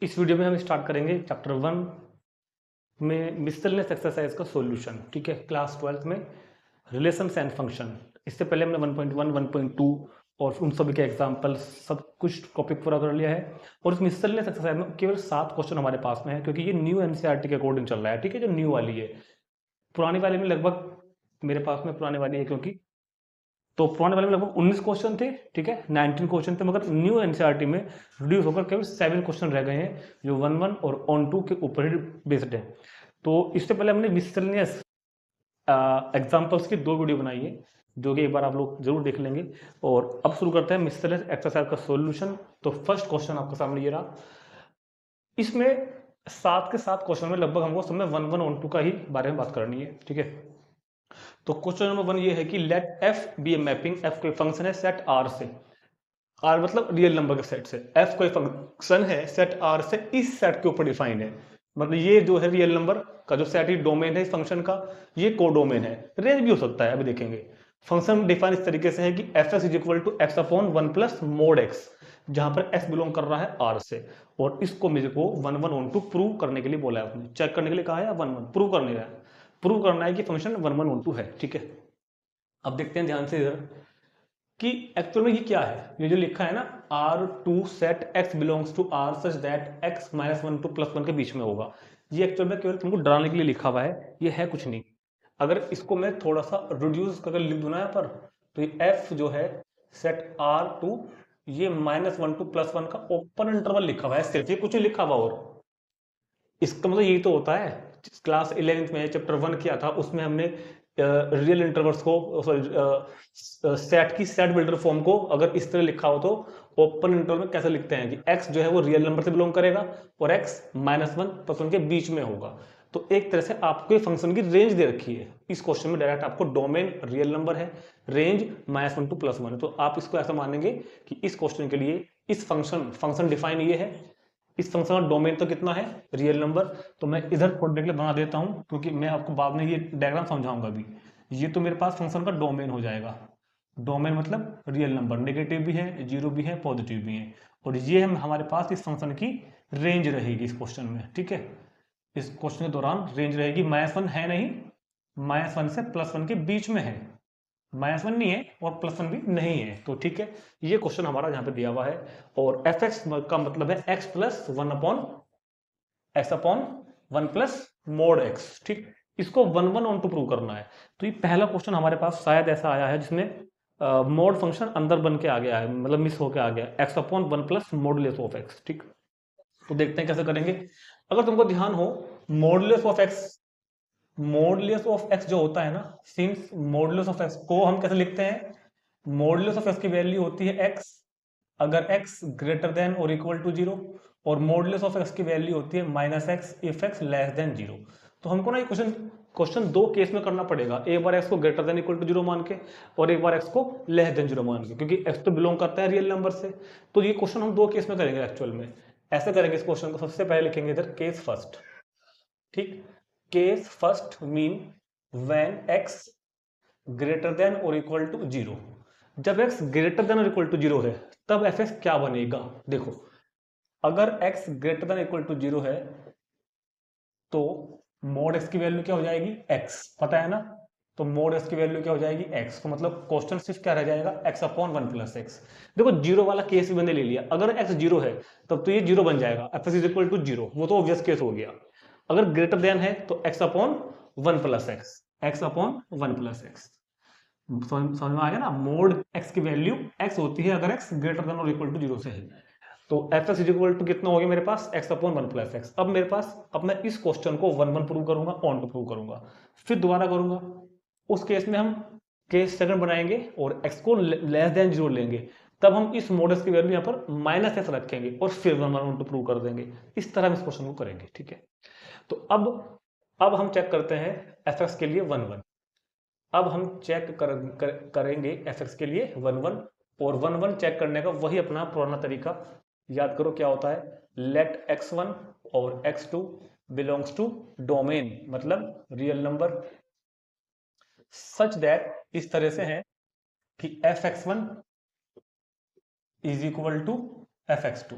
इस वीडियो में हम स्टार्ट करेंगे चैप्टर 1 में मिसलेनियस एक्सरसाइज का सॉल्यूशन। ठीक है, क्लास 12th में रिलेशंस एंड फंक्शन। इससे पहले हमने 1.1 1.2 और उन सभी के एग्जांपल सब कुछ टॉपिक पूरा कर लिया है। और इस मिसलेनियस एक्सरसाइज में केवल 7 क्वेश्चन हमारे पास में है, क्योंकि ये न्यू एनसीईआरटी के अकॉर्डिंग चल रहा है। ठीक है, जो न्यू वाली है, पुरानी वाले में लगभग मेरे पास में पुराने वाली है, क्योंकि तो पुराने वाले में लगभग 19 क्वेश्चन थे। ठीक है, 19 क्वेश्चन थे, मगर न्यू एनसीईआरटी में रिड्यूस होकर केवल 7 क्वेश्चन रह गए हैं, जो 1 1 और ऑन 2 के ऊपर ही बेस्ड है। तो इससे पहले हमने मिसलेनियस एग्जाम्पल्स की 2 वीडियो बनाई है, जो कि एक बार आप लोग जरूर देख लेंगे। और अब शुरू करते हैं मिसलेनियस एक्सरसाइज का सॉल्यूशन। तो फर्स्ट क्वेश्चन आपके सामने ये रहा। इसमें 7 के 7 क्वेश्चन में लगभग हमको समय 1 1 ऑन 2 का ही बारे में बात करनी है। ठीक है, तो क्वेश्चन नंबर 1 ये है कि let F be a mapping. F कोई फंक्शन है सेट आर से, आर मतलब रियल नंबर के सेट से। एफ कोई फंक्शन है सेट आर से, इस सेट के ऊपर डिफाइन है। मतलब ये जो है रियल नंबर का जो सेट ही डोमेन है इस फंक्शन का, ये कोडोमेन है। रेंज भी हो सकता है, अभी देखेंगे। फंक्शन डिफाइन इस तरीके से है कि F X is equal to X upon 1 plus mod X, जहां पर एक्स बिलोंग कर रहा है आर से। और इसको मेरे को 1 1 ऑन 2 प्रूव करने के लिए बोला है उसने। चेक करने के लिए कहा है, 1 1 प्रूव करने का है। प्रूव करना है कि फंक्शन 1 1 ऑन 2 है। ठीक है, अब देखते हैं ध्यान से इधर कि एक्चुअल में ये क्या है। ये जो लिखा है ना, R to set X belongs to R such that X minus 1 to plus 1 के बीच में होगा, ये एक्चुअल में केवल तुमको डराने के लिए लिखा हुआ है, ये है कुछ नहीं। अगर इसको मैं थोड़ा सा रिड्यूस करके लिख दूं ना यहाँ पर, तो ये एफ जो है सेट आर टू, ये -1 टू +1 का ओपन इंटरवल लिखा हुआ है सिर्फ, ये कुछ नहीं लिखा हुआ। और इसका मतलब यही तो होता है। क्लास 11th में चैप्टर 1 किया था, उसमें हमने रियल इंटरवल्स को, सॉरी सेट की सेट बिल्डर फॉर्म को अगर इस तरह लिखा हो तो ओपन इंटरवल में कैसे लिखते हैं कि x जो है वो रियल नंबर से बिलोंग करेगा और x -1 +1 के बीच में होगा। तो एक तरह से आपको फंक्शन की रेंज दे रखी है। इस क्वेश्चन में डायरेक्ट आपको डोमेन रियल नंबर है, रेंज -1 टू +1 है। तो आप इसको ऐसा मानेंगे कि इस क्वेश्चन के लिए इस फंक्शन डिफाइन ये है, इस फंक्शन का डोमेन तो कितना है, रियल नंबर। तो मैं इधर खोलने के लिए बना देता हूं, क्योंकि मैं आपको बाद में ये डायग्राम समझाऊंगा अभी। ये तो मेरे पास फंक्शन का डोमेन हो जाएगा। डोमेन मतलब रियल नंबर, नेगेटिव भी है, जीरो भी है, पॉजिटिव भी है। और ये हम हमारे पास इस फंक्शन की रेंज रहेगी इस क्वेश्चन में। ठीक है, इस क्वेश्चन के दौरान रेंज रहेगी, -1 है नहीं, -1 से +1 के बीच में है। -1 नहीं है और +1 भी नहीं है। तो ठीक है, ये क्वेश्चन हमारा यहाँ पे दिया हुआ है। और एफ एक्स का मतलब है x plus 1 upon x upon 1 plus mod x. ठीक, इसको 1 1 ऑन टू प्रूव करना है। तो ये पहला क्वेश्चन हमारे पास शायद ऐसा आया है जिसमें मोड फंक्शन अंदर बन के आ गया है, मतलब मिस होके आ गया, x upon 1 plus modulus of x. ठीक, तो देखते हैं कैसे करेंगे। अगर तुमको ध्यान हो, modulus of x, modulus of x जो होता है ना, सिंस मॉडुलस ऑफ एक्स को हम कैसे लिखते हैं, मॉडुलस ऑफ एक्स की वैल्यू होती है एक्स अगर x ग्रेटर देन और इक्वल टू 0, और मॉडुलस ऑफ x की वैल्यू होती है -x if x less than 0। तो हमको ना ये क्वेश्चन 2 केस में करना पड़ेगा, एक बार x को ग्रेटर देन इक्वल टू 0 मान के और एक बार x को लेस देन 0 मान के, क्योंकि x तो बिलोंग करता है रियल नंबर से। तो ये क्वेश्चन हम 2 केस में करेंगे एक्चुअल में। ऐसे करेंगे इस क्वेश्चन को, सबसे पहले लिखेंगे इधर केस फर्स्ट। ठीक, case first mean when x greater than और इक्वल टू 0। जब x ग्रेटर देन और इक्वल टू 0 है, तब एफ एक्स क्या बनेगा। देखो, अगर x greater than equal to 0 है तो मोड x की वैल्यू क्या हो जाएगी, x, पता है ना। तो मोड x की वैल्यू क्या हो जाएगी, x। तो मतलब क्वेश्चन सिर्फ क्या रह जाएगा, x अपॉन 1 प्लस एक्स। देखो, जीरो वाला केस भी मैंने ले लिया। अगर x 0 है तब तो ये 0 बन जाएगा, F X is equal to 0, वो तो ऑब्वियस केस हो गया। अगर ग्रेटर देन है तो x upon 1 plus X, x upon 1 plus X. समझ में आ गया ना। मोड x की वैल्यू x होती है अगर x ग्रेटर देन और इक्वल टू 0 से है। तो F X is equal to कितना हो गया मेरे पास, x अपॉन 1 प्लस एक्स। अब मेरे पास, अब मैं इस क्वेश्चन को 1 1 प्रूव करूंगा, ऑन टू प्रूव करूंगा, फिर दोबारा करूंगा। उस केस में हम केस सेकंड बनाएंगे और x को लेस देन 0 लेंगे। तब हम इस मॉडल्स की वैल्यू यहाँ पर -x रखेंगे और फिर 1 1 टू प्रूव कर देंगे। इस तरह हम इस क्वेश्चन को करेंगे। ठीक है, तो अब हम चेक करते हैं एफ एक्स के लिए 1 1। अब हम चेक करेंगे एफ एक्स के लिए 1 1, और 1 1 चेक करने का वही अपना पुराना तरीका याद करो क्या होता है। लेट x1 और x2 बिलोंग्स टू डोमेन, मतलब रियल नंबर, सच दैट, इस तरह से है कि F X one is equal to F X two.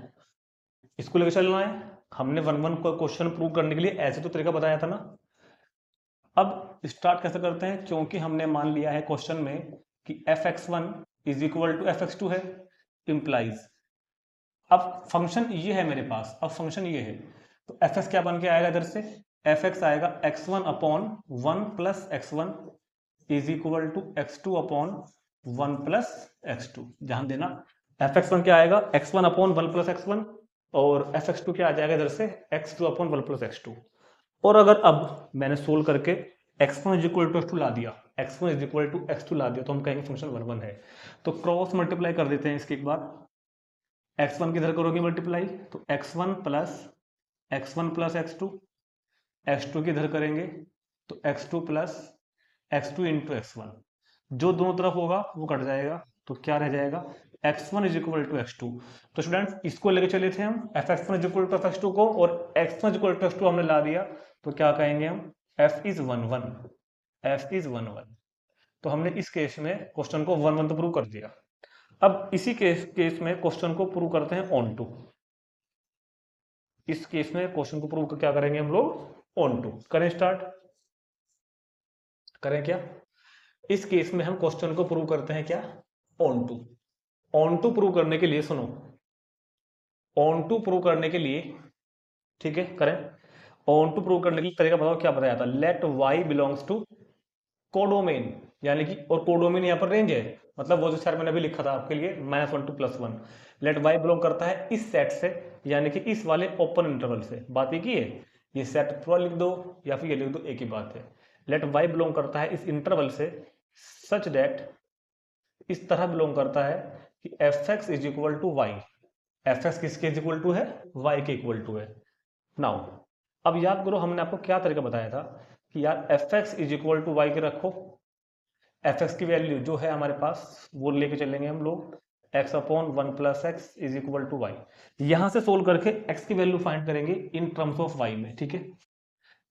इसको लेके चलना है। हमने 1-1 को क्वेश्चन प्रूव करने के लिए ऐसे तो तरीका बताया था ना। अब स्टार्ट कैसे करते हैं, क्योंकि हमने मान लिया है क्वेश्चन में कि fx1 is equal to fx2 है, इंप्लाइज अब फंक्शन ये है मेरे पास, अब फंक्शन ये है तो fx क्या बन के आएगा इधर से, fx आएगा x1 upon 1 plus x1 is equal to x2 upon 1 plus x2। ध्यान देना fx1 क्या आएगा, x1 अपॉन 1 प्लस x1 और fx2 क्या आ जाएगा इधर से x2 अपॉन 1 प्लस x2। और अगर अब मैंने सोल्व करके x1 is equal to x2 ला दिया, x1 is equal to x2 ला दिया, तो हम कहेंगे फंक्शन 1 है। तो क्रॉस मल्टीप्लाई कर देते हैं इसके एक बार, x1 किधर करोगे मल्टीप्लाई, तो x1 प्लस x2, x2 किधर करेंगे तो x2 plus x2 into x1, जो दोनों तरफ होगा वो कट जाएगा, तो क्या रह जाएगा x1 is equal to x2। तो स्टूडेंट्स इसको लेके चले थे हम fx1 is equal to fx2 को, और x1 is equal to x2 हमने ला दिया, तो क्या कहेंगे हम f इज 1 1। तो हमने इस केस में क्वेश्चन को 1 1 तो प्रूव कर दिया। अब इसी केस में क्वेश्चन को प्रूव करते हैं ऑन टू। इस केस में क्वेश्चन को प्रूव क्या करेंगे हम लोग, ऑन टू करें, स्टार्ट करें क्या। इस केस में हम क्वेश्चन को प्रूव करते हैं क्या, onto. Onto prove करने के लिए सुनो, ऑन टू प्रूव करने के लिए, ठीक है करें, ऑन टू प्रूव करने के लिए तरीका बताओ क्या बताया था, let y belongs to codomain, यानी कि और कोडोमेन यहाँ पर रेंज है, मतलब वो जो सर मैंने अभी लिखा था आपके लिए -1 to +1, लेट y बिलोंग करता है इस सेट से, यानी कि इस वाले ओपन इंटरवल से। बात एक ही है, ये सेट पूरा लिख दो या फिर ये लिख दो, एक ही बात है। लेट y बिलोंग करता है इस इंटरवल से सच दैट, इस तरह बिलोंग करता है कि fx is equal to Y, fx किसके इज इक्वल टू है, y के इक्वल टू है। नाउ अब याद करो हमने आपको क्या तरीका बताया था कि यार fx is equal to Y के रखो, fx की वैल्यू जो है हमारे पास वो लेके चलेंगे हम लोग, x upon 1 plus X is equal to Y. यहां से सोल्व करके x की वैल्यू फाइंड करेंगे इन टर्म्स ऑफ y में, ठीक है,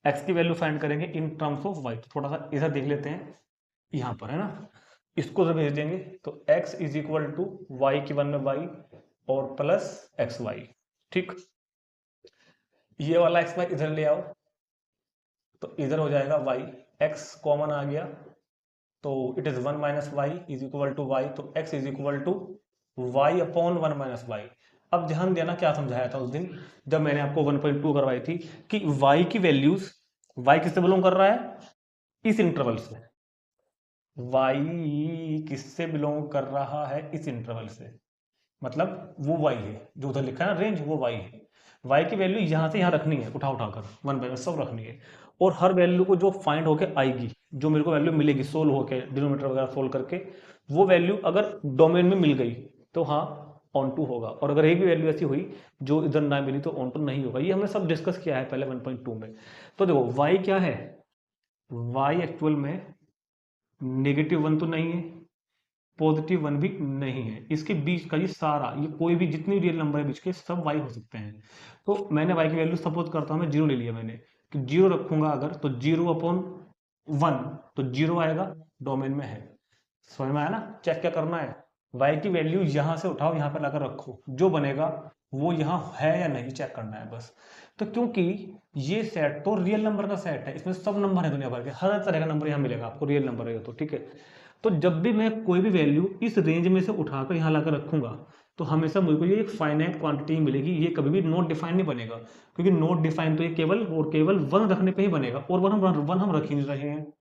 x की वैल्यू फाइंड करेंगे इन टर्म्स ऑफ y। तो थोड़ा सा इधर देख लेते हैं, यहां पर है ना, इसको जब भेज देंगे तो x is equal to Y की 1 में y और प्लस एक्स वाई, ठीक। ये वाला एक्स वाई इधर ले आओ, तो इधर हो जाएगा y, x कॉमन आ गया, तो it is 1 minus Y is equal to Y, तो x is equal to Y upon 1 minus Y. अब ध्यान देना क्या समझाया था उस दिन जब मैंने आपको 1.2 करवाई थी कि y की वैल्यूज, y किससे बिलोंग कर रहा है, इस इंटरवल से, y किससे बिलोंग कर रहा है, इस इंटरवल से, मतलब वो y है जो उधर लिखा है ना रेंज, वो y है। y की वैल्यू यहां से यहां रखनी है, उठा उठाकर 1/1 सब रखनी है, और हर वैल्यू को जो फाइंड होके आएगी, जो मेरे को वैल्यू मिलेगी सोल्व होके डिनोमिनेटर वगैरह सोल्व करके, वो वैल्यू अगर डोमेन में मिल गई तो हाँ ऑन टू होगा, और अगर एक भी वैल्यू ऐसी हुई जो इधर ना मिली तो ऑन टू नहीं होगा। ये हमने सब डिस्कस किया है पहले 1.2 में। तो देखो y क्या है, y एक्चुअल में -1 तो नहीं है, +1 भी नहीं है, इसके बीच का ये सारा, ये कोई भी जितनी रियल नंबर है बीच के सब y हो सकते हैं। तो मैंने y की वैल्यू सपोज करता हूं मैं 0 ले लिया मैंने, कि 0 रखूंगा अगर तो 0/1 तो 0 आएगा, डोमेन में है। समझ में आया ना, चेक क्या करना है, y की वैल्यू यहां से उठाओ यहां पर लाकर रखो, जो बनेगा वो यहां है या नहीं चेक करना है बस। तो क्योंकि ये सेट तो रियल नंबर का सेट है, इसमें सब नंबर है दुनिया भर के, हर तरह का नंबर यहाँ मिलेगा आपको, रियल नंबर है तो ठीक है। तो जब भी मैं कोई भी वैल्यू इस रेंज में से उठाकर यहाँ लाकर रखूंगा तो हमेशा मुझको ये एक फाइनाइट क्वांटिटी मिलेगी, ये कभी भी नॉट डिफाइन नहीं बनेगा, क्योंकि नॉट डिफाइन तो ये केवल और केवल 1 रखने पे ही बनेगा, और 1 हम रख ही नहीं रहे हैं।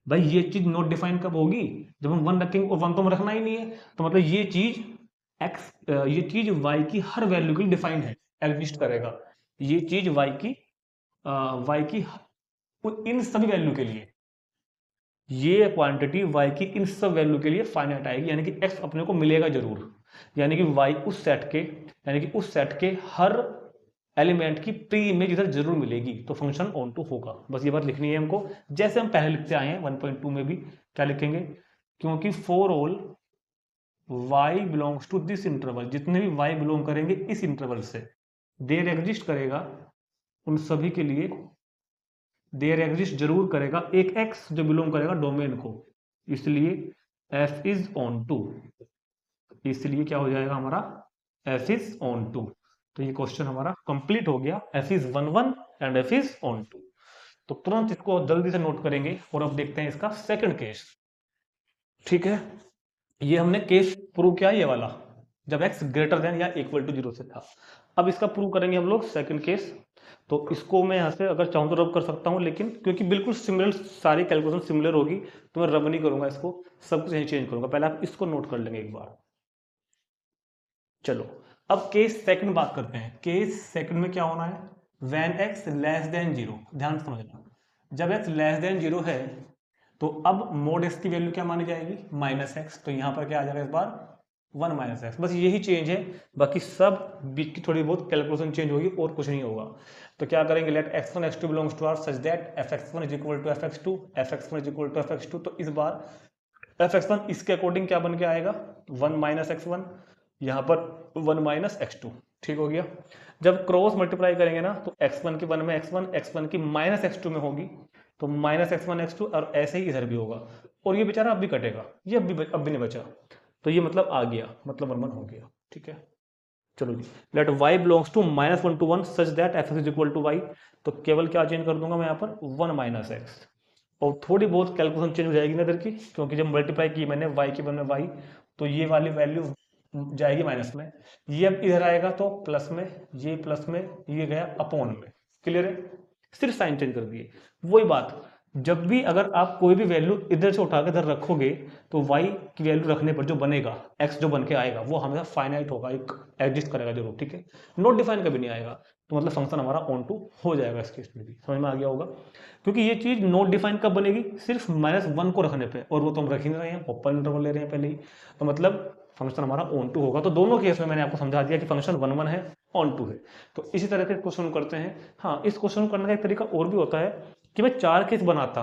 भाई ये चीज नॉट डिफाइन कब होगी, जब हम 1 रखेंगे, और 1 तो हम रखना ही नहीं है, तो मतलब ये चीज y की हर वैल्यू के लिए डिफाइन है, एग्जिस्ट करेगा, ये चीज y की इन सभी वैल्यू के लिए, ये क्वांटिटी y की इन सब वैल्यू के लिए फाइनाइट आएगी, यानी कि x अपने को मिलेगा जरूर, यानी कि y उस सेट के हर एलिमेंट की प्री इमेज इधर जरूर मिलेगी, तो फंक्शन ऑन टू होगा। बस ये बात लिखनी है हमको, जैसे हम पहले लिखते आए हैं 1.2 में भी क्या लिखेंगे, क्योंकि for all y belongs to this interval, जितने भी y बिलोंग करेंगे इस इंटरवल से, देयर एग्जिस्ट करेगा उन सभी के लिए, देयर एग्जिस्ट जरूर करेगा एक x जो बिलोंग करेगा डोमेन को, इसलिए f इज ऑन टू, इसलिए क्या हो जाएगा हमारा f इज ऑन टू। तो ये क्वेश्चन हमारा कंप्लीट हो गया, f is 1 1 and f is on 2। तो तुरंत इसको जल्दी से नोट करेंगे और अब देखते हैं इसका सेकंड केस। ठीक है, ये हमने केस प्रूव किया ये वाला, जब x ग्रेटर देन या इक्वल टू 0 से था। अब इसका प्रूव करेंगे हम लोग सेकंड केस। तो इसको मैं यहाँ से अगर चाहूँ तो रब कर सकता हूँ, लेकिन क्योंकि बिल्कुल सिमिलर, सारी कैलकुलेशन सिमिलर होगी, तो मैं रब नहीं करूंगा इसको, सब कुछ यहीं चेंज करूंगा। पहले आप इसको नोट कर लेंगे एक बार। चलो अब केस सेकंड बात करते हैं। केस सेकंड में क्या होना है, व्हेन x लेस देन 0, ध्यान से समझना, जब x लेस देन 0 है तो अब मोड x की वैल्यू क्या मानी जाएगी, -x। तो यहां पर क्या आ जाएगा इस बार 1 - x, बस यही चेंज है, बाकी सब बीच की थोड़ी बहुत कैलकुलेशन चेंज होगी और कुछ नहीं होगा। तो क्या करेंगे, let x1 x2 belongs to R such that fx1 is equal to fx2, fx1 is equal to fx2। तो इस बार fx1 इसके अकॉर्डिंग क्या बन के आएगा, 1 - x1, यहाँ पर 1 - x2। ठीक हो गया। जब क्रॉस मल्टीप्लाई करेंगे ना, तो x1 की 1 में x1, x1 की -x2 में होगी, तो -x1 x2, और ऐसे ही इधर भी होगा, और ये बेचारा अब भी कटेगा, ये अब भी नहीं बचा, तो ये मतलब आ गया, मतलब 1 1 हो गया। ठीक है, चलो जी, let y belongs to -1 to 1 such that f is equal to y। तो केवल क्या चेंज कर दूंगा मैं यहाँ पर 1 - x, और थोड़ी बहुत कैलकुलेशन चेंज हो जाएगी ना इधर की, क्योंकि जब मल्टीप्लाई की मैंने y की 1 में y, तो ये वाली वैल्यू जाएगी माइनस में, ये अब इधर आएगा तो प्लस में, ये प्लस में, ये गया अपॉन में। क्लियर है, सिर्फ साइन चेंज कर दिए। वही बात, जब भी अगर आप कोई भी वैल्यू इधर से उठा के इधर रखोगे, तो y की वैल्यू रखने पर जो बनेगा, x जो बन के आएगा, वो हमेशा फाइनाइट होगा, एक एग्जिस्ट करेगा जरूर। ठीक है, नॉट डिफाइन कभी नहीं आएगा, तो मतलब फंक्शन हमारा ऑन टू हो जाएगा इस केस में भी। समझ में आ गया होगा, क्योंकि ये चीज नॉट डिफाइन कब बनेगी, सिर्फ -1 को रखने पे, और वो तो हम रख ही नहीं रहे हैं, ओपन इंटरवल ले रहे हैं पहले ही, तो मतलब फंक्शन हमारा ऑन टू होगा। तो दोनों केस में मैंने आपको समझा दिया कि फंक्शन 1 1 है, ऑन टू है। तो इसी तरह से क्वेश्चन करते हैं। हाँ, इस क्वेश्चन करने का एक तरीका और भी होता है कि मैं 4 केस बनाता,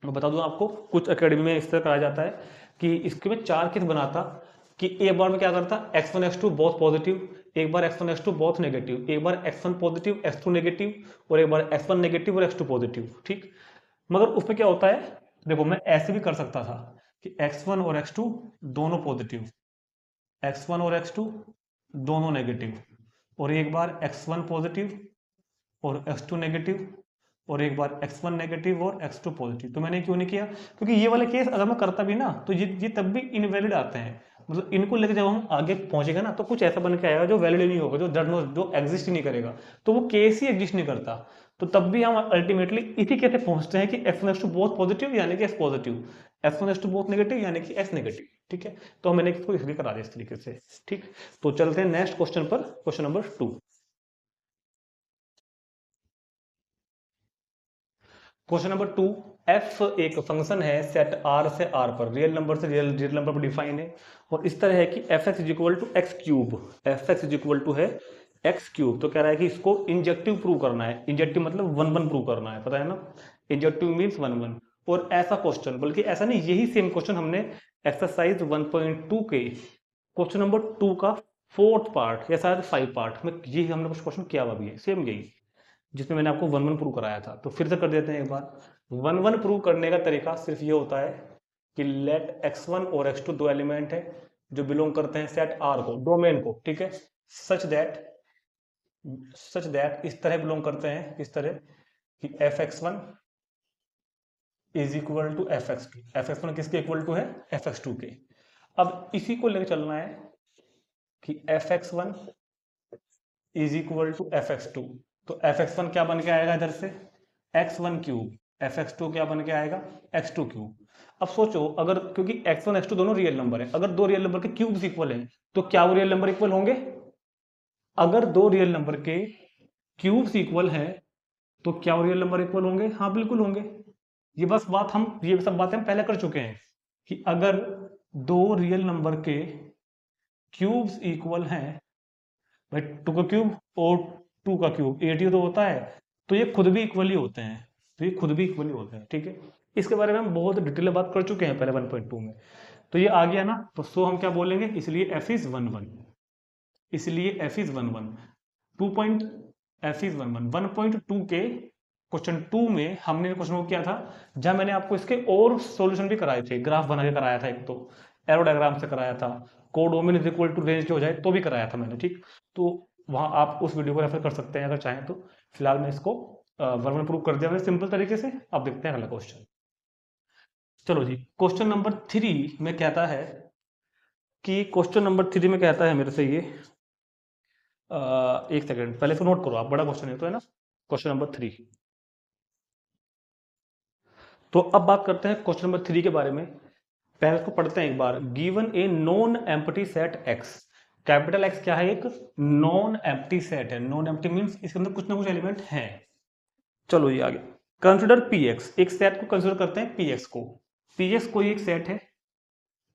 मैं बता दूं आपको, कुछ एकेडमी में इस तरह कराया जाता है कि इसके में 4 केस बनाता, कि एक बार में क्या करता, x1 x2 बोथ पॉजिटिव, एक बार x1 x2 बोथ नेगेटिव, एक बार x1 पॉजिटिव x2 नेगेटिव, और एक बार x1 नेगेटिव और x2 पॉजिटिव। ठीक, मगर उसमें क्या होता है, देखो मैं ऐसे भी कर सकता था कि x1 और x2 दोनों पॉजिटिव, x1 और x2 दोनों नेगेटिव, और एक बार x1 पॉजिटिव और x2 नेगेटिव, और एक बार x1 नेगेटिव और x2 पॉजिटिव। तो मैंने क्यों नहीं किया, क्योंकि ये वाले केस अगर मैं करता भी ना, तो ये तब भी इनवैलिड आते हैं, मतलब इनको लेकर जब हम आगे पहुंचेगा ना, तो कुछ ऐसा बन के आएगा जो वैलिड नहीं होगा, जो एग्जिस्ट ही नहीं करेगा, तो वो केस ही एग्जिस्ट नहीं करता। तो तब भी हम अल्टीमेटली इसी कैसे पहुंचते हैं कि x1 x2 बोथ पॉजिटिव यानी कि x positive, x1 x2 both negative यानी कि x नेगेटिव। ठीक है, तो मैंने इसको इसलिए करा दिया इस तरीके से। ठीक, तो चलते हैं नेक्स्ट क्वेश्चन पर, question number 2। Question number 2, F एक फंक्शन है सेट आर से आर पर, रियल नंबर से रियल नंबर पर डिफाइन है, और इस तरह है कि F X is equal to X cube, F X is equal to है एक्स क्यूब। तो कह रहा है कि इसको इंजेक्टिव प्रूव करना है, इंजेक्टिव मतलब 1 1 प्रूव करना है, पता है ना, इंजेक्टिव मीन्स 1 1। और ऐसा क्वेश्चन, बल्कि ऐसा नहीं, यही सेम क्वेश्चन हमने एक्सरसाइज 1.2 के क्वेश्चन नंबर 2 का 4th पार्ट या शायद 5 पार्ट में, यही हमने कुछ क्वेश्चन किया हुआ भी है, सेम यही, जिसमें मैंने आपको 1 1 प्रूव कराया था। तो फिर से कर देते हैं एक बार। 1 1 प्रूव करने का तरीका सिर्फ ये होता है कि लेट x1 और x2 दो एलिमेंट है जो बिलोंग करते हैं सेट R को, डोमेन को। ठीक है, सच दैट इस तरह बिलोंग करते हैं, इस तरह कि fx1 is equal to fx2, fx1 किसके इक्वल टू है, fx2 के। अब इसी को लेकर चलना है कि fx1 is equal to fx2, तो fx1 क्या बन के आएगा इधर से, x1 क्यूब, fx2 क्या बन के आएगा, x2 क्यूब। अब सोचो, अगर क्योंकि x1 x2 दोनों रियल नंबर है, अगर दो रियल नंबर के क्यूब्स इक्वल हैं, तो क्या वो रियल नंबर इक्वल होंगे, अगर दो रियल नंबर के क्यूब्स इक्वल हैं, तो क्या वो रियल नंबर इक्वल होंगे, हाँ बिल्कुल होंगे। ये सब बातें हम पहले कर चुके हैं कि अगर दो रियल नंबर के क्यूब्स इक्वल हैं, भाई 2 का क्यूब और 2 का क्यूब 80 तो होता है, तो ये खुद भी इक्वली होते हैं, तो ये खुद भी इक्वली होते हैं। ठीक है, इसके बारे में हम बहुत डिटेल में बात कर चुके हैं पहले 1.2 में। तो ये आ गया ना, तो सो हम क्या बोलेंगे, इसलिए f इज 1 1, इसलिए f is 1 1, 2 point f is 1 1। 1.2 के क्वेश्चन 2 में हमने क्वेश्चन को किया था, जहां मैंने आपको इसके और सॉल्यूशन भी कराए थे, ग्राफ बना के कराया था, एक तो एरो डायग्राम से कराया था, codomain is equal to range के हो जाए तो भी कराया था मैंने। ठीक, तो वहाँ आप उस वीडियो को रेफर कर सकते हैं अगर चाहें तो। फिलहाल मैं इसको वर्बल प्रूव कर दिया मैंने सिंपल तरीके से। अब देखते हैं अगला क्वेश्चन। चलो जी, क्वेश्चन नंबर 3 में कहता है कि क्वेश्चन नंबर 3 में कहता है मेरे से ये एक सेकंड पहले इसको नोट करो आप, बड़ा क्वेश्चन है तो, है ना। Question number 3। तो अब बात करते हैं क्वेश्चन नंबर 3 के बारे में। पहले इसको पढ़ते हैं एक बार। Given a non empty set X. Capital X क्या है? एक नॉन एम्प्टी सेट है। नॉन एम्प्टी मींस इसके अंदर कुछ ना कुछ एलिमेंट है। चलो ये आगे। कंसिडर पी एक्स, एक सेट को कंसिडर करते हैं पी एक्स को। पी एक्स कोई एक सेट है,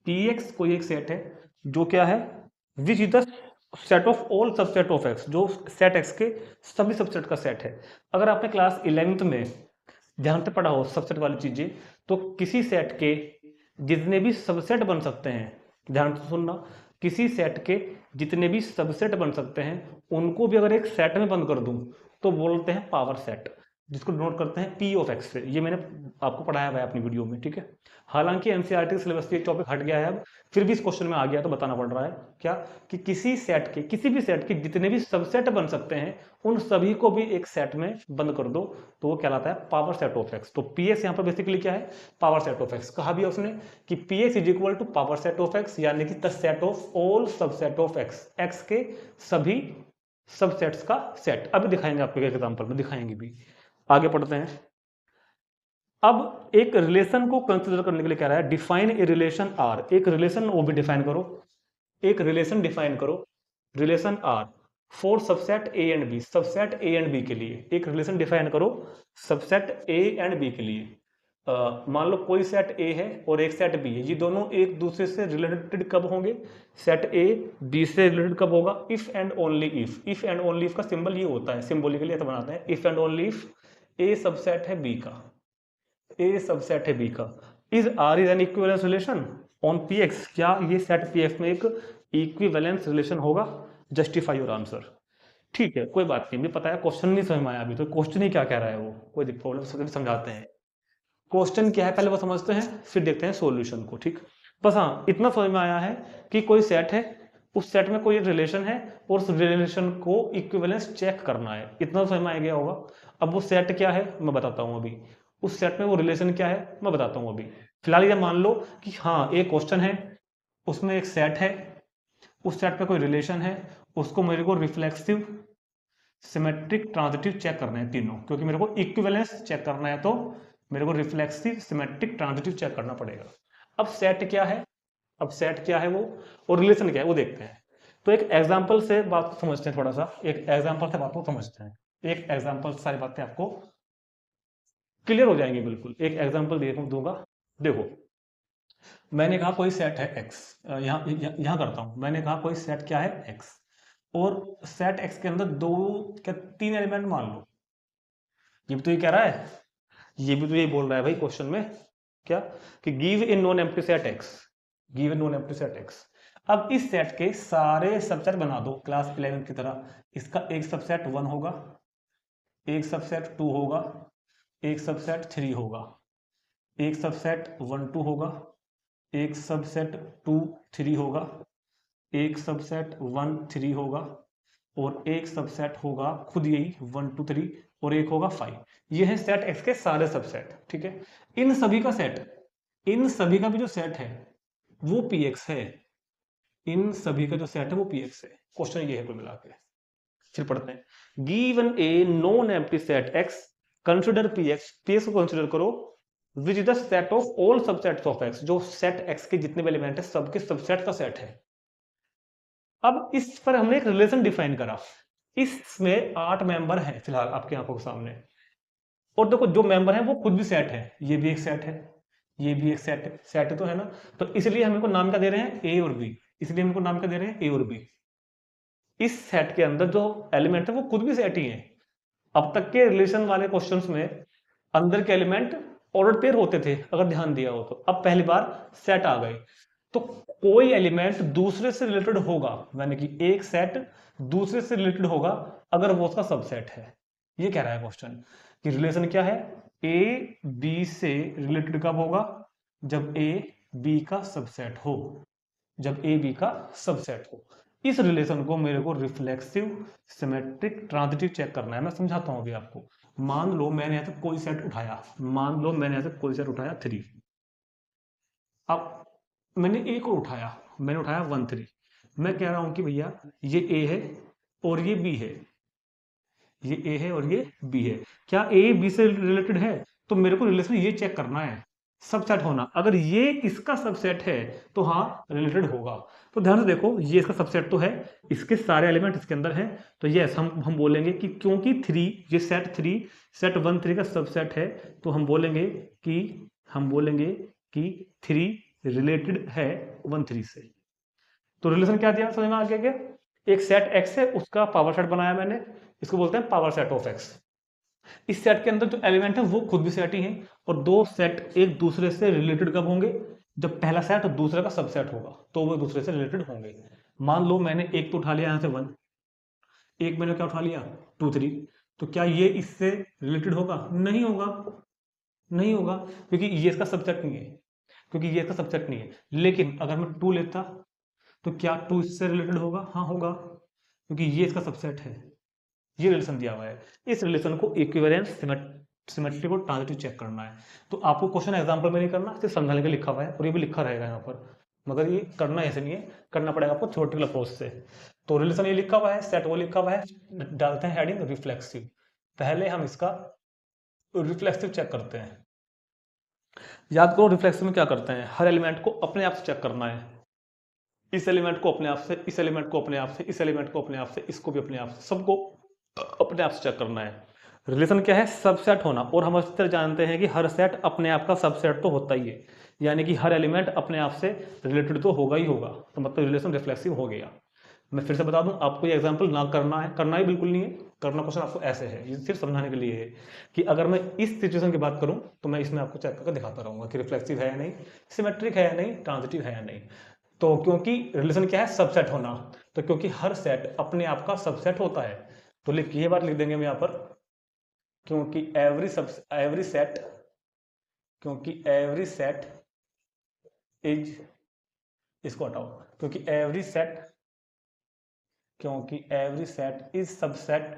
पी एक्स कोई एक सेट है जो क्या है? Which is the set of all subset of x, जो सेट एक्स के सभी सबसेट का सेट है। अगर आपने क्लास 11th में ध्यान से पढ़ा हो सबसेट वाली चीजें, तो किसी सेट के जितने भी सबसेट बन सकते हैं, ध्यान से सुनना, किसी सेट के जितने भी सबसेट बन सकते हैं उनको भी अगर एक सेट में बंद कर दूं तो बोलते हैं पावर सेट, जिसको नोट करते हैं पी ऑफ एक्स से। ये मैंने आपको पढ़ाया हुआ है अपनी वीडियो में, ठीक है। हालांकि एनसीईआरटी सिलेबस से टॉपिक हट गया है अब, फिर भी इस क्वेश्चन में आ गया तो बताना पड़ रहा है क्या, कि किसी सेट के, किसी भी सेट के जितने भी सबसेट बन सकते हैं उन सभी को भी एक सेट में बंद कर दो तो वो कहलाता है पावर सेट ऑफ एक्स। तो पी एक्स यहाँ पर बेसिकली क्या है? Power set of X. कहा भी उसने कि P X is equal to power set of X, यानी कि the set of all subset of X, X के सभी सबसेट्स का सेट। अभी दिखाएंगे आपको एग्जाम्पल में, दिखाएंगे भी। आगे पढ़ते हैं। अब एक रिलेशन को कंसीडर करने के लिए कह रहा है डिफाइन ए रिलेशन आर। एक रिलेशन वो भी डिफाइन करो, एक रिलेशन डिफाइन करो, relation R for subset A and B. Subset A and B के लिए एक रिलेशन डिफाइन करो, सबसेट ए एंड बी के लिए। मान लो कोई सेट ए है और एक सेट बी है, ये दोनों एक दूसरे से रिलेटेड कब होंगे? सेट ए बी से रिलेटेड कब होगा? If and only if. If and only if का सिंबल ये होता है, सिंबॉलिकली ऐसा बनाते हैं, if and only if A subset है बी का, ए सबसेट है बी का, is R is an equivalence relation on P X. क्या ये सेट पी एक्स में एक इक्विवेलेंस रिलेशन होगा? Justify your answer. ठीक है, कोई बात नहीं, मुझे पता है क्वेश्चन नहीं समझ में आया अभी, तो क्वेश्चन ही क्या कह रहा है वो, कोई प्रॉब्लम समझाते हैं। क्वेश्चन क्या है पहले वो समझते हैं, फिर देखते हैं सॉल्यूशन को, ठीक। बस हाँ, इतना समझ में आया है कि कोई सेट है, उस सेट में कोई एक रिलेशन है और उस रिलेशन को इक्विवेलेंस चेक करना है, इतना समझ में आ गया होगा। अब वो सेट क्या है मैं बताता हूँ अभी, उस सेट में वो रिलेशन क्या है मैं बताता हूँ अभी। फिलहाल ये मान लो कि हाँ एक क्वेश्चन है, उसमें एक सेट है, उस सेट पे कोई रिलेशन है, उसको मेरे को रिफ्लेक्सिव, सिमेट्रिक, ट्रांजिटिव चेक करना है तीनों, क्योंकि मेरे को इक्विवेलेंस चेक करना है तो मेरे को रिफ्लेक्सिव, सिमेट्रिक, ट्रांजिटिव चेक करना पड़ेगा। अब सेट क्या है, अब सेट क्या है वो, और रिलेशन क्या है वो देखते हैं। तो एक एग्जांपल से बात को समझते हैं, थोड़ा सा एक एग्जांपल से बात को समझते हैं। एक एग्जांपल सारी बातें आपको क्लियर हो जाएंगी बिल्कुल। एक एग्जांपल दूंगा, देखो। मैंने कहा कोई सेट है एक्स, यहां करता हूं, मैंने कहा कोई सेट क्या है एक्स, और सेट एक्स के अंदर दो क्या तीन एलिमेंट मान लो। ये भी तो ये कह रहा है, ये भी तो ये बोल रहा है भाई क्वेश्चन में, क्या, कि give in non empty set x, give in non empty set x. अब इस सेट के सारे सबसेट बना दो क्लास 11 की तरह। इसका एक सबसेट 1 होगा, एक सबसेट 2 होगा, एक सबसेट 3 होगा, एक सबसेट 1 2 होगा, एक सबसेट 2 3 होगा, एक सबसेट 1 3 होगा, और एक सबसेट होगा खुद यही 1 2 3, और एक होगा 5। ये है सेट एक्स के सारे सबसेट, ठीक है। इन सभी का सेट, इन सभी का भी जो सेट है वो पी एक्स है, इन सभी का जो सेट है वो पी एक्स है। क्वेश्चन ये है कुल मिला के। फिर पढ़ते हैं, given a non empty set x, consider P x. P x को कंसिडर करो, which is the set of all subsets of x, जो सेट एक्स के जितने भी एलिमेंट है सबके सबसेट का सेट है। अब इस पर हमने एक रिलेशन डिफाइन करा, इसमें 8 मेंबर हैं फिलहाल आपकी आंखों के सामने, और देखो जो मेंबर है वो खुद भी सेट है, ये भी एक सेट है, ये भी एक सेट है, सेट तो है ना। तो इसलिए हम इनको नाम क्या दे रहे हैं, ए और बी, इसलिए हम इनको नाम क्या दे रहे हैं, ए और बी। इस सेट के अंदर जो एलिमेंट है वो खुद भी सेट ही है। अब तक के रिलेशन वाले क्वेश्चंस में अंदर के एलिमेंट ऑर्डर पेयर होते थे अगर ध्यान दिया हो तो, अब पहली बार सेट आ गए। तो कोई एलिमेंट दूसरे से रिलेटेड होगा, यानी कि एक सेट दूसरे से रिलेटेड होगा अगर वो उसका सबसेट है। ये कह रहा है क्वेश्चन कि रिलेशन क्या है, ए बी से रिलेटेड कब होगा, जब ए बी का सबसेट हो, जब ए बी का सबसेट हो। इस रिलेशन को मेरे को रिफ्लेक्सिव, सिमेट्रिक, ट्रांजिटिव चेक करना है। मैं समझाता हूं अभी आपको। मान लो मैंने यहां से कोई सेट उठाया, मान लो मैंने यहां से कोई सेट उठाया 3। अब मैंने ए को उठाया, मैंने उठाया 1 3। मैं कह रहा हूं कि भैया ये ए है और ये बी है, ये ए है और ये बी है। क्या ए बी से रिलेटेड है? तो मेरे को रिलेशन ये चेक करना है, सबसेट होना। अगर ये इसका सबसेट है तो हाँ रिलेटेड होगा। तो ध्यान से देखो, ये इसका सबसेट तो है, इसके सारे एलिमेंट इसके अंदर हैं, तो यस हम बोलेंगे कि क्योंकि 3, ये सेट 3 सेट 1 3 का सबसेट है, तो हम बोलेंगे कि 3 रिलेटेड है 1 3 से। तो रिलेशन क्या दिया समझ में आ गया क्या? एक सेट एक्स है, उसका पावर सेट बनाया मैंने, इसको बोलते हैं पावर सेट ऑफ एक्स। इस सेट के अंदर जो एलिमेंट है वो खुद भी सेट ही है, और दो सेट एक दूसरे से रिलेटेड कब होंगे? जब पहला सेट और दूसरे का सबसेट होगा, तो वो एक दूसरे से रिलेटेड होंगे। मान लो मैंने एक तो उठा लिया यहां से 1, एक मैंने क्या उठा लिया 2 3, तो क्या ये इससे रिलेटेड होगा? नहीं होगा, नहीं होगा, क्योंकि ये इसका सबसेट नहीं है, क्योंकि ये इसका सबसेट नहीं है। लेकिन अगर मैं 2 लेता तो क्या 2 इससे रिलेटेड होगा? हाँ होगा, क्योंकि ये इसका सबसेट है। ये रिलेशन दिया हुआ है, इस रिलेशन को इक्विवेलेंस, सिमेट्री को ट्रांजिटिव चेक करना है। तो आपको क्वेश्चन एग्जांपल में नहीं करना, सिर्फ समझाने के लिखा हुआ है, और ये भी लिखा रहेगा यहाँ पर, मगर ये करना ऐसे नहीं है, करना पड़ेगा आपको थ्योरेटिकल अप्रोच से। तो रिलेशन ये लिखा हुआ है, सेट वो लिखा हुआ है, डालते हैं हेडिंग रिफ्लेक्सिव। पहले हम इसका रिफ्लेक्सिव चेक करते हैं। याद करो रिफ्लेक्सिव में क्या करते हैं, हर एलिमेंट को अपने आप से चेक करना है। इस एलिमेंट को अपने आप से, इस एलिमेंट को अपने आप से, इस एलिमेंट को अपने आप से, इसको भी अपने आप से, सबको अपने आप से चेक करना है। रिलेशन क्या है? सबसेट होना। और हम अच्छी तरह जानते हैं कि हर सेट अपने आप का सबसेट तो होता ही है, यानी कि हर एलिमेंट अपने आप से रिलेटेड तो होगा ही होगा, तो मतलब रिलेशन रिफ्लेक्सिव हो गया। मैं फिर से बता दूं, आपको ये एग्जांपल ना करना है, करना ही बिल्कुल नहीं है, करना क्वेश्चन आपको ऐसे है, ये सिर्फ समझाने के लिए है कि अगर मैं इस सिचुएशन की बात करूं तो मैं इसमें आपको चेक करके दिखाता रहूंगा कि रिफ्लेक्सिव है या नहीं, सिमेट्रिक है या नहीं, ट्रांजिटिव है या नहीं। तो क्योंकि रिलेशन क्या है? सबसेट होना, तो क्योंकि हर सेट अपने आप का सबसेट होता है, तो लिख ये बात लिख देंगे हम यहाँ पर, क्योंकि एवरी सेट, क्योंकि एवरी सेट इज, इसको हटाओ, क्योंकि एवरी सेट, क्योंकि every set is subset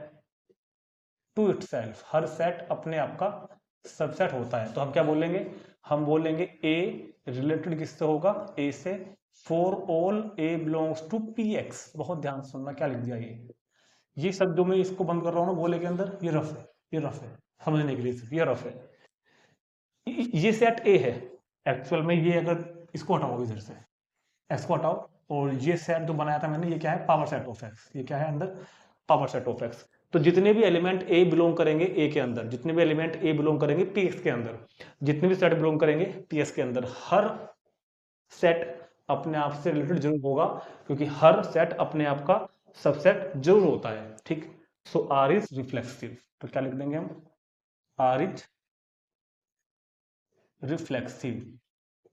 to itself, हर सेट अपने आप का सबसेट होता है। तो हम क्या बोलेंगे? हम बोलेंगे ए रिलेटेड किससे होगा? ए से, for all A belongs to P X. बहुत ध्यान से सुनना, क्या लिख दिया ये सब जो मैं इसको बंद कर रहा हूँ ना बोले के अंदर, ये रफ है, ये रफ है समझने के लिए, सिर्फ ये रफ है। ये सेट ए है एक्चुअल में, ये अगर इसको हटाओ इधर से, एक्स को हटाओ, और ये सेट जो बनाया था मैंने, ये क्या है? Power set of x. ये क्या है अंदर? Power set of X. तो जितने भी एलिमेंट ए बिलोंग करेंगे ए के अंदर, जितने भी एलिमेंट ए बिलोंग करेंगे पी एक्स के अंदर, जितने भी सेट बिलोंग करेंगे पी एस के अंदर, हर सेट अपने आप से रिलेटेड जरूर होगा, क्योंकि हर सेट अपने आप का सबसेट जरूर होता है। ठीक, सो आर इज रिफ्लेक्सिव। तो क्या लिख देंगे हम? R is reflexive.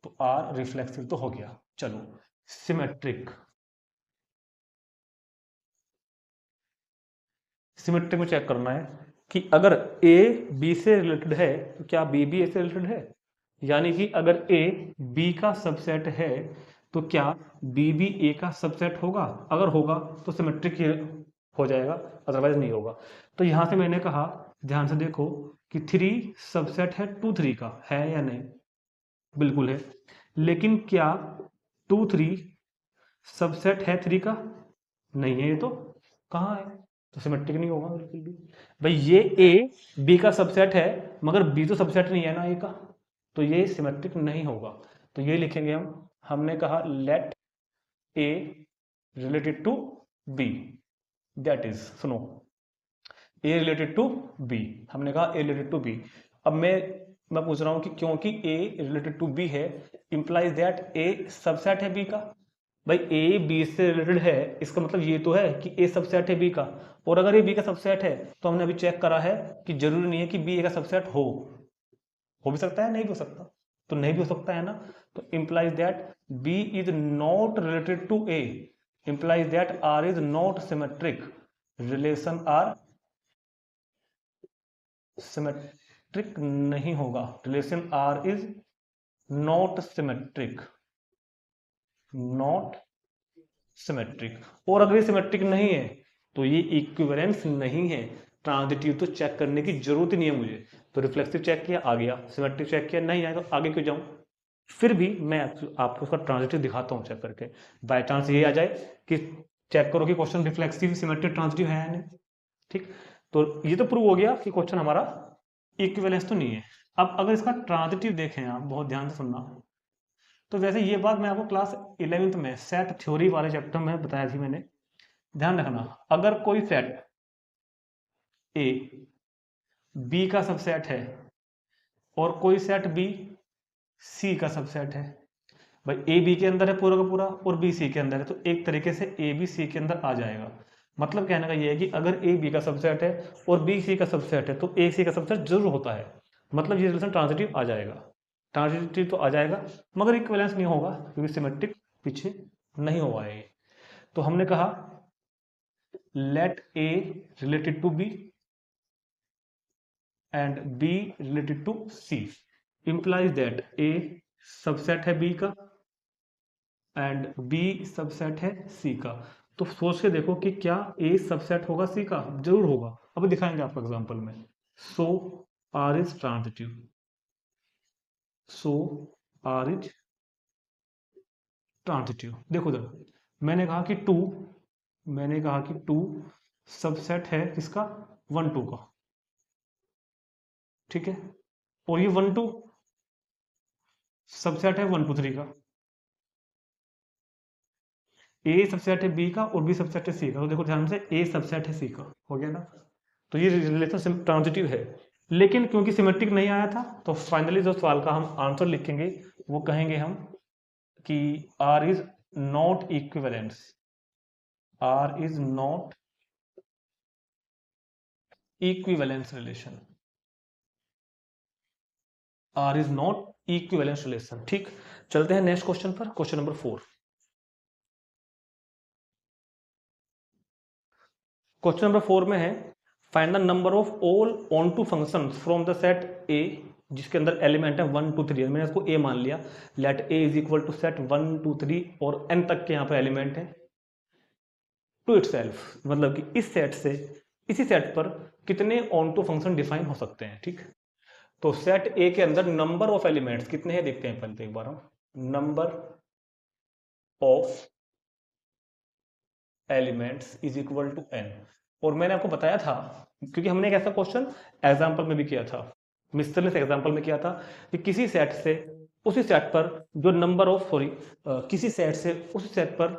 तो आर रिफ्लेक्सिव तो हो गया। चलो सिमेट्रिक, सिमेट्रिक में चेक करना है कि अगर ए बी से रिलेटेड है तो क्या बी भी ए से रिलेटेड है, यानी कि अगर ए बी का सबसेट है तो क्या बी भी ए का सबसेट होगा? अगर होगा तो सिमेट्रिक हो जाएगा, अदरवाइज नहीं होगा। तो यहां से मैंने कहा, ध्यान से देखो कि 3 सबसेट है 2 3 का, है या नहीं? बिल्कुल है। लेकिन क्या 2 3 सबसेट है 3 का? नहीं है, ये तो कहाँ है? तो सिमेट्रिक नहीं होगा बिल्कुल भी। भाई ये ए बी का सबसेट है, मगर बी तो सबसेट नहीं है ना ए का, तो ये सिमेट्रिक नहीं होगा। तो ये लिखेंगे हम, हमने कहा let A related to B, that is, सुनो, ए रिलेटेड टू बी, हमने कहा ए रिलेटेड टू बी। अब मैं पूछ रहा हूं कि क्योंकि ए रिलेटेड टू बी है, इंप्लाइज दैट ए सबसेट है बी का। भाई ए बी से रिलेटेड है, इसका मतलब ये तो है कि ए सबसेट है बी का, और अगर ये बी का सबसेट है तो हमने अभी चेक करा है कि जरूरी नहीं है कि बी ए का सबसेट हो भी सकता है, नहीं भी हो सकता, तो नहीं भी हो सकता है ना। तो implies that B is not related to A, implies that R is not symmetric, relation R symmetric नहीं होगा, relation R is not symmetric, not symmetric, और अगर ये सिमेट्रिक नहीं है तो ये इक्विवेलेंस नहीं है। ट्रांजिटिव तो चेक करने की जरूरत ही नहीं है मुझे, तो रिफ्लेक्सिव चेक किया आ गया, सिमेट्रिक चेक किया नहीं आया तो आगे क्यों जाऊं। फिर भी मैं आपको उसका ट्रांजिटिव दिखाता हूं चेक करके, बाय चांस ये आ जाए कि चेक करो कि क्वेश्चन रिफ्लेक्सिव सिमेट्रिक ट्रांजिटिव है या नहीं। ठीक, तो ये तो प्रूव हो गया कि क्वेश्चन हमारा इक्विवेलेंस तो नहीं है। अब अगर इसका ट्रांजिटिव देखें आप, बहुत ध्यान से सुनना, तो वैसे ये बात मैं आपको क्लास 11th में सेट थ्योरी वाले चैप्टर में बताया थी मैंने। ध्यान रखना, अगर कोई सेट ए बी का सबसेट है और कोई सेट बी सी का सबसेट है, भाई ए बी के अंदर है पूरा का पूरा और बी सी के अंदर है, तो एक तरीके से ए बी सी के अंदर आ जाएगा। मतलब कहने का ये है कि अगर ए बी का सबसेट है और बी सी का सबसेट है तो ए सी का सबसेट जरूर होता है, मतलब ये रिलेशन ट्रांजिटिव आ जाएगा। ट्रांजिटिव तो आ जाएगा मगर इक्विवेलेंस नहीं होगा क्योंकि सिमेट्रिक पीछे नहीं हुआ है। तो हमने कहा let A related to B and B related to C implies that A subset है B का एंड B सबसेट है C का। तो सोच के देखो कि क्या A सबसेट होगा C का, जरूर होगा। अब दिखाएंगे आपको एग्जांपल में। सो R is transitive, so R is transitive. देखो इधर मैंने कहा कि 2 सबसेट है किसका, 1 2 का, ठीक है, और ये 1 2 सबसेट है 1 2 3 का। ए सबसेट है बी का और बी सबसेट है सी का, तो देखो ध्यान से ए सबसेट है सी का, हो गया ना। तो ये रिलेशन ट्रांजिटिव है, लेकिन क्योंकि सिमेट्रिक नहीं आया था तो फाइनली जो सवाल का हम आंसर लिखेंगे वो कहेंगे हम कि R is not equivalence, R is not equivalence relation, R is not equivalence relation. ठीक, चलते हैं नेक्स्ट क्वेश्चन पर, क्वेश्चन नंबर 4। क्वेश्चन नंबर 4 में है find the number of all onto function from the set A, जिसके अंदर element है 1 2 3, मैंने इसको ए मान लिया। Let A is equal to set 1 2 3 और एन तक के यहाँ पर एलिमेंट है टू इटसेल्फ, मतलब कि इस सेट से इसी सेट पर कितने ऑन टू फंक्शन डिफाइन हो सकते हैं। ठीक, तो सेट ए के अंदर नंबर ऑफ एलिमेंट्स कितने हैं देखते हैं पहले एक बार हम। Number of elements is equal to N, और मैंने आपको बताया था क्योंकि हमने एक ऐसा क्वेश्चन एग्जाम्पल में भी किया था, मिस्टर ने एग्जाम्पल में किया था कि किसी सेट से उसी सेट पर जो नंबर ऑफ किसी सेट से उसी सेट पर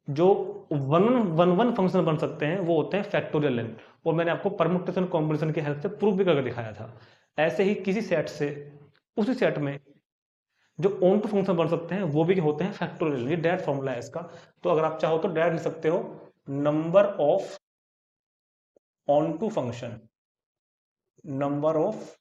जो वन फंक्शन बन सकते हैं वो होते हैं फैक्टोरियल एन, और मैंने आपको परमुटेशन कॉम्बिनेशन की हेल्प से प्रूफ भी करके दिखाया था। ऐसे ही किसी सेट से उसी सेट में जो ऑन टू फंक्शन बन सकते हैं वो भी होते हैं फैक्टोरियल, ये डायरेक्ट फॉर्मूला है इसका। तो अगर आप चाहो तो डायरेक्ट लिख सकते हो number of onto function, number of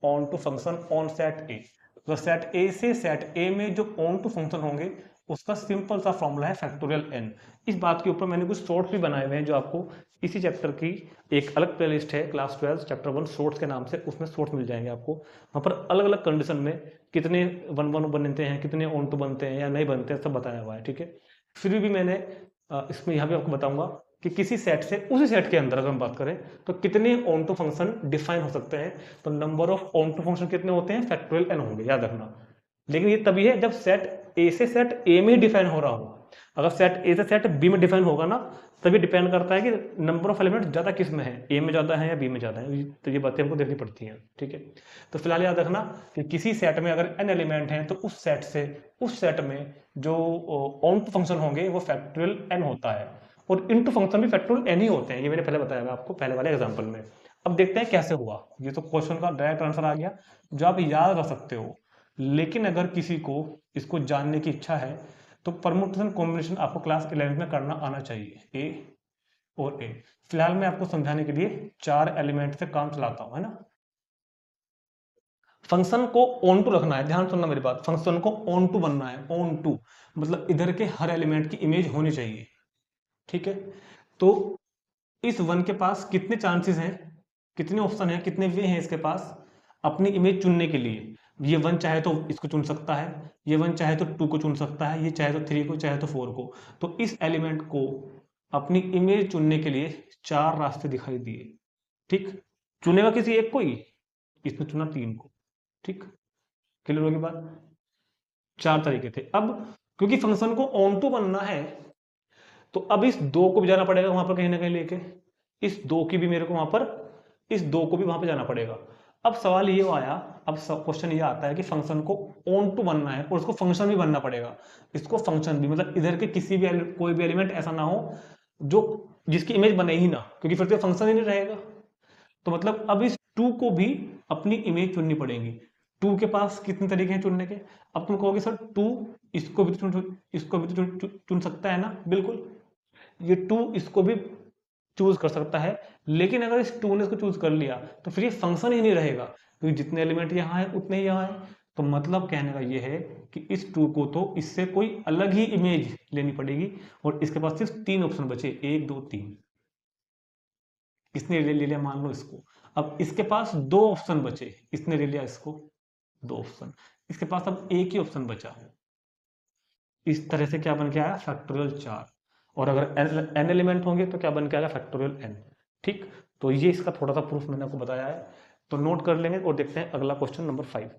onto function on set A. तो सेट ए से सेट ए में जो ऑन टू फंक्शन होंगे उसका सिंपल सा फॉर्मूला है फैक्टोरियल एन। इस बात के ऊपर मैंने कुछ शॉर्ट्स भी बनाए हुए हैं जो आपको इसी चैप्टर की एक अलग प्लेलिस्ट है क्लास 12 चैप्टर 1 शॉर्ट्स के नाम से, उसमें शॉर्ट्स मिल जाएंगे आपको। वहाँ पर अलग अलग कंडीशन में कितने 1 1 बनते हैं, कितने ऑन टू बनते हैं या नहीं बनते हैं, सब बताया हुआ है। ठीक है, फिर भी मैंने इसमें यहाँ भी आपको बताऊंगा कि किसी सेट से उसी सेट के अंदर अगर हम बात करें तो कितने ऑन टू फंक्शन डिफाइन हो सकते हैं। तो number of onto function कितने होते हैं, फैक्टोरियल एन होंगे, याद रखना। लेकिन ये तभी है जब सेट ए से सेट ए में डिफाइन हो रहा हो। अगर सेट ए से सेट बी में डिफाइन होगा ना, तभी डिपेंड करता है कि नंबर ऑफ एलिमेंट ज्यादा किस में है, ए में ज्यादा है या बी में ज्यादा है, तो ये बातें हमको देखनी पड़ती हैं। ठीक है, तो फिलहाल याद रखना कि किसी सेट में अगर एन एलिमेंट है तो उस सेट से उस सेट में जो ऑन टू फंक्शन होंगे वो फैक्टोरियल एन होता है, और इनटू फंक्शन भी फैक्टोरियल एन ही होते हैं, ये मैंने पहले बताया आपको पहले वाले एग्जाम्पल में। अब देखते हैं कैसे हुआ, ये तो क्वेश्चन का डायरेक्ट आंसर आ गया जो आप याद रख सकते हो। लेकिन अगर किसी को इसको जानने की इच्छा है तो परमुटेशन कॉम्बिनेशन आपको क्लास 11 में करना आना चाहिए, ए और ए। फिलहाल मैं आपको समझाने के लिए 4 एलिमेंट से काम चलाता हूं, है ना। फंक्शन को ऑन टू रखना है, ध्यान सुनना मेरी बात, फंक्शन को ऑन टू बनना है, ऑन टू मतलब इधर के हर एलिमेंट की इमेज होनी चाहिए। ठीक है, तो इस वन के पास कितने चांसेस हैं, कितने ऑप्शन हैं, कितने वे हैं इसके पास अपनी इमेज चुनने के लिए। ये 1 चाहे तो इसको चुन सकता है, ये 1 चाहे तो 2 को चुन सकता है, ये चाहे तो 3 को, चाहे तो 4 को। तो इस एलिमेंट को अपनी इमेज चुनने के लिए 4 रास्ते दिखाई दिए, ठीक। चुनेगा किसी एक को ही, इसने चुना 3 को, ठीक। क्लियर होगी बात? 4 तरीके थे। अब क्योंकि फंक्शन को ऑन टू बनना है, तो अब इस 2 को भी जाना पड़ेगा वहां पर कहीं ना कहीं लेके, इस 2 की भी मेरे को वहां पर, इस 2 को भी वहां पर जाना पड़ेगा। अब सवाल ये आया, अब क्वेश्चन ये आता है कि फंक्शन को ऑन टू बनना है और उसको फंक्शन भी बनना पड़ेगा। इसको फंक्शन भी मतलब इधर के किसी भी कोई भी एलिमेंट ऐसा ना हो जो जिसकी इमेज बने ही ना, क्योंकि फिर तो फंक्शन ही नहीं रहेगा। तो मतलब अब इस 2 को भी अपनी इमेज चुननी पड़ेगी। 2 के पास कितने तरीके हैं चुनने के? अब तुम कहोगे सर 2 इसको भी तो इसको भी तो चुन सकता है ना? बिल्कुल, ये 2 इसको भी चूज कर सकता है, लेकिन अगर इस 2 ने इसको चूज कर लिया तो फिर ये फंक्शन ही नहीं रहेगा, क्योंकि जितने एलिमेंट यहाँ है उतने ही यहाँ है। तो मतलब कहने का ये है कि इस 2 को तो इससे कोई अलग ही इमेज लेनी पड़ेगी, और इसके पास सिर्फ 3 ऑप्शन बचे, 1 2 3। इसने ले लिया मान लो इसको। अब इसके पास 2 ऑप्शन बचे, इसने ले लिया इसको, 2 ऑप्शन। इसके पास अब एक ही ऑप्शन बचा। इस तरह से क्या बन के आया? फैक्टोरियल 4। और अगर n एलिमेंट होंगे तो क्या बन के आएगा? Factorial n। ठीक, तो ये इसका थोड़ा सा प्रूफ मैंने आपको बताया है, तो नोट कर लेंगे और देखते हैं अगला क्वेश्चन नंबर 5।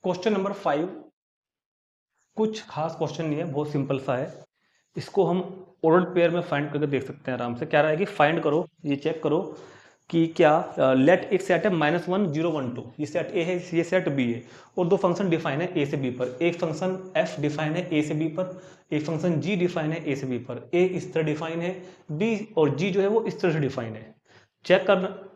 क्वेश्चन नंबर 5 कुछ खास क्वेश्चन नहीं है, बहुत सिंपल सा है। इसको हम ऑर्डर्ड पेयर में फाइंड करके देख सकते हैं आराम से। क्या रहा है कि फाइंड करो, ये चेक करो कि क्या लेट एक सेट है -1 0 1 2, ये सेट ए है, ये सेट बी है, और 2 फंक्शन डिफाइन है ए से बी पर। एक फंक्शन एफ डिफाइन है ए से बी पर, एक फंक्शन जी डिफाइन है ए से बी पर। ए इस तरह डिफाइन है, बी और जी जो है वो इस तरह से डिफाइन है। चेक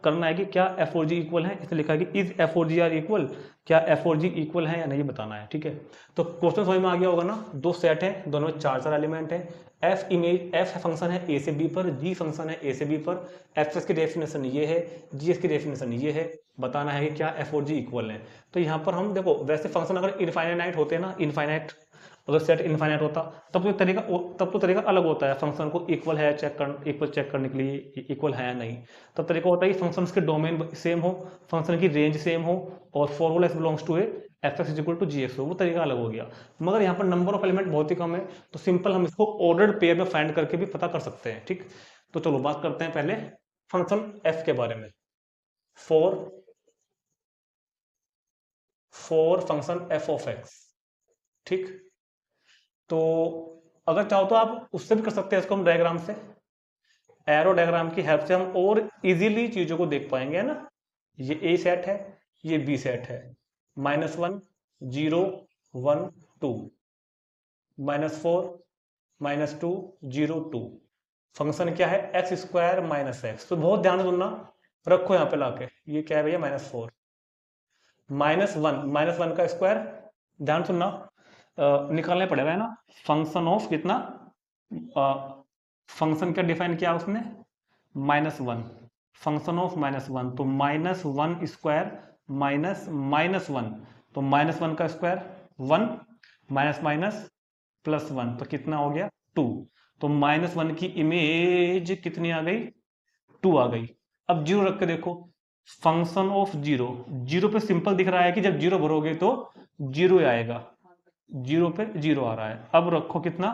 करना है कि क्या एफ और जी इक्वल है। इसमें लिखा है कि इज एफ और जी आर इक्वल, क्या एफ और जी इक्वल है या नहीं बताना है, ठीक है। तो क्वेश्चन समझ में आ गया होगा ना? 2 सेट है, दोनों में 4 एलिमेंट है। एफ इमेज, एफ फंक्शन है ए से बी पर, जी फंक्शन है ए से बी पर। एफ की डेफिनेशन ये है, जी की डेफिनेशन ये है। बताना है कि क्या एफ और जी इक्वल है। तो यहाँ पर हम देखो, वैसे फंक्शन अगर इनफाइनाइट होते हैं ना, इनफाइनाइट अगर सेट इनफाइनाइट होता तब तो तरीका अलग होता है, फंक्शन को इक्वल है इक्वल चेक करने के लिए, इक्वल है या नहीं। तब तरीका होता है कि फंक्शन के डोमेन सेम हो, फंक्शन की रेंज सेम हो, और formula X belongs to A F X is equal to G X हो, वो तरीका अलग हो गया। मगर यहाँ पर नंबर ऑफ एलिमेंट बहुत ही कम है, तो सिंपल हम इसको ऑर्डर्ड पेयर में फाइंड करके भी पता कर सकते हैं, ठीक। तो चलो बात करते हैं पहले फंक्शन एफ के बारे में। For function F of x, ठीक। तो अगर चाहो तो आप उससे भी कर सकते हैं इसको, हम डायग्राम से, एरो डायग्राम की हेल्प से हम और इजीली चीजों को देख पाएंगे, है ना। ये ए सेट है, ये बी सेट है, -1 0 1 2, -4 -2 0 2। फंक्शन क्या है? X square minus x. तो बहुत ध्यान से सुनना, रखो यहाँ पे लाके, ये क्या है भैया? -4 -1 का स्क्वायर, ध्यान सुनना, निकालना पड़ेगा, है ना। फंक्शन ऑफ कितना, फंक्शन क्या डिफाइन किया उसने? -1, फंक्शन ऑफ -1, तो -1 स्क्वायर माइनस 1, तो -1 का स्क्वायर 1, माइनस माइनस +1, तो कितना हो गया? 2। तो -1 की इमेज कितनी आ गई? 2 आ गई। अब 0 रख के देखो, फंक्शन ऑफ 0, 0 पे सिंपल दिख रहा है कि जब 0 भरोगे तो 0 आएगा, 0 पे 0 आ रहा है। अब रखो कितना?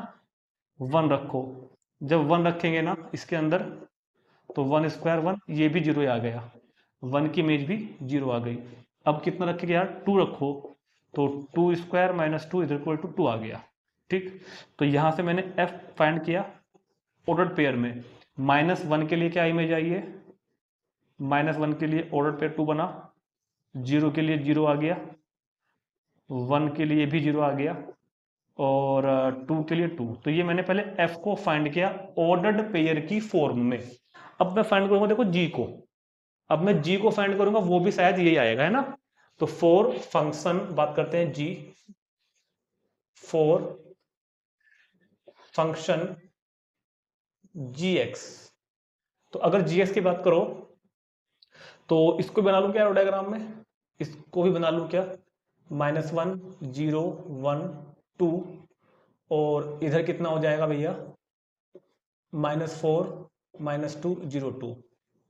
1 रखो। जब 1 रखेंगे ना इसके अंदर, तो 1 स्क्वायर 1, ये भी 0 आ गया, 1 की इमेज भी 0 आ गई। अब कितना रखेंगे यार? 2 रखो, तो 2 स्क्वायर -2 इज इक्वल टू 2 आ गया, ठीक। तो यहां से मैंने एफ फाइंड किया ऑर्डर्ड पेयर में। -1 के लिए क्या इमेज आई है? -1 के लिए ऑर्डर पेयर 2 बना, 0 के लिए 0 आ गया, 1 के लिए भी 0 आ गया, और 2 के लिए 2। तो ये मैंने पहले f को फाइंड किया ऑर्डर्ड पेयर की फॉर्म में। अब मैं फाइंड करूंगा देखो g को, अब मैं g को फाइंड करूंगा, वो भी शायद यही आएगा, है ना। तो फॉर फंक्शन, बात करते हैं g, फॉर फंक्शन gx। तो अगर gx की बात करो तो इसको बना लूं क्या डायग्राम में? इसको भी बना लूं क्या? -1 0 1 2, और इधर कितना हो जाएगा भैया? -4 -2 0 2।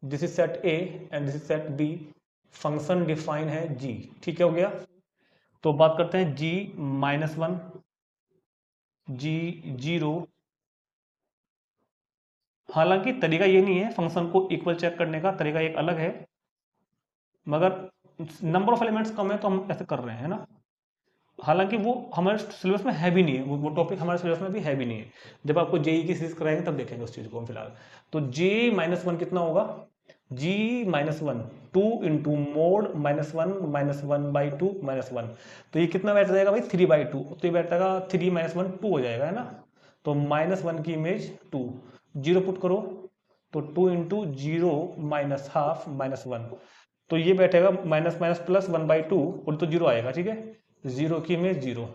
This is set A and this is set B, function define है जी, ठीक है, हो गया। तो बात करते हैं जी -1, जी 0। हालांकि तरीका ये नहीं है, फंक्शन को इक्वल चेक करने का तरीका एक अलग है, मगर नंबर ऑफ एलिमेंट्स कम है तो हम ऐसे कर रहे हैं ना। हालांकि वो हमारे सिलेबस में है भी नहीं है, वो टॉपिक हमारे सिलेबस में भी है भी नहीं है। जब आपको जेई की सीरीज कराएंगे तब देखेंगे उस चीज को हम फिलहाल। तो जे -1 कितना होगा, जी -1 2 इंटू मोड -1 -1/2 -1, तो ये कितना बैठ जाएगा भाई 3/2, तो ये बैठेगा 3 -1 2 हो जाएगा, है ना। तो -1 की इमेज 2, 0 पुट करो तो 2 इंटू 0 -1/2 -1, तो ये बैठेगा माइनस माइनस प्लस 1/2 और तो 0 आएगा, ठीक है। 0 की इमेज 0,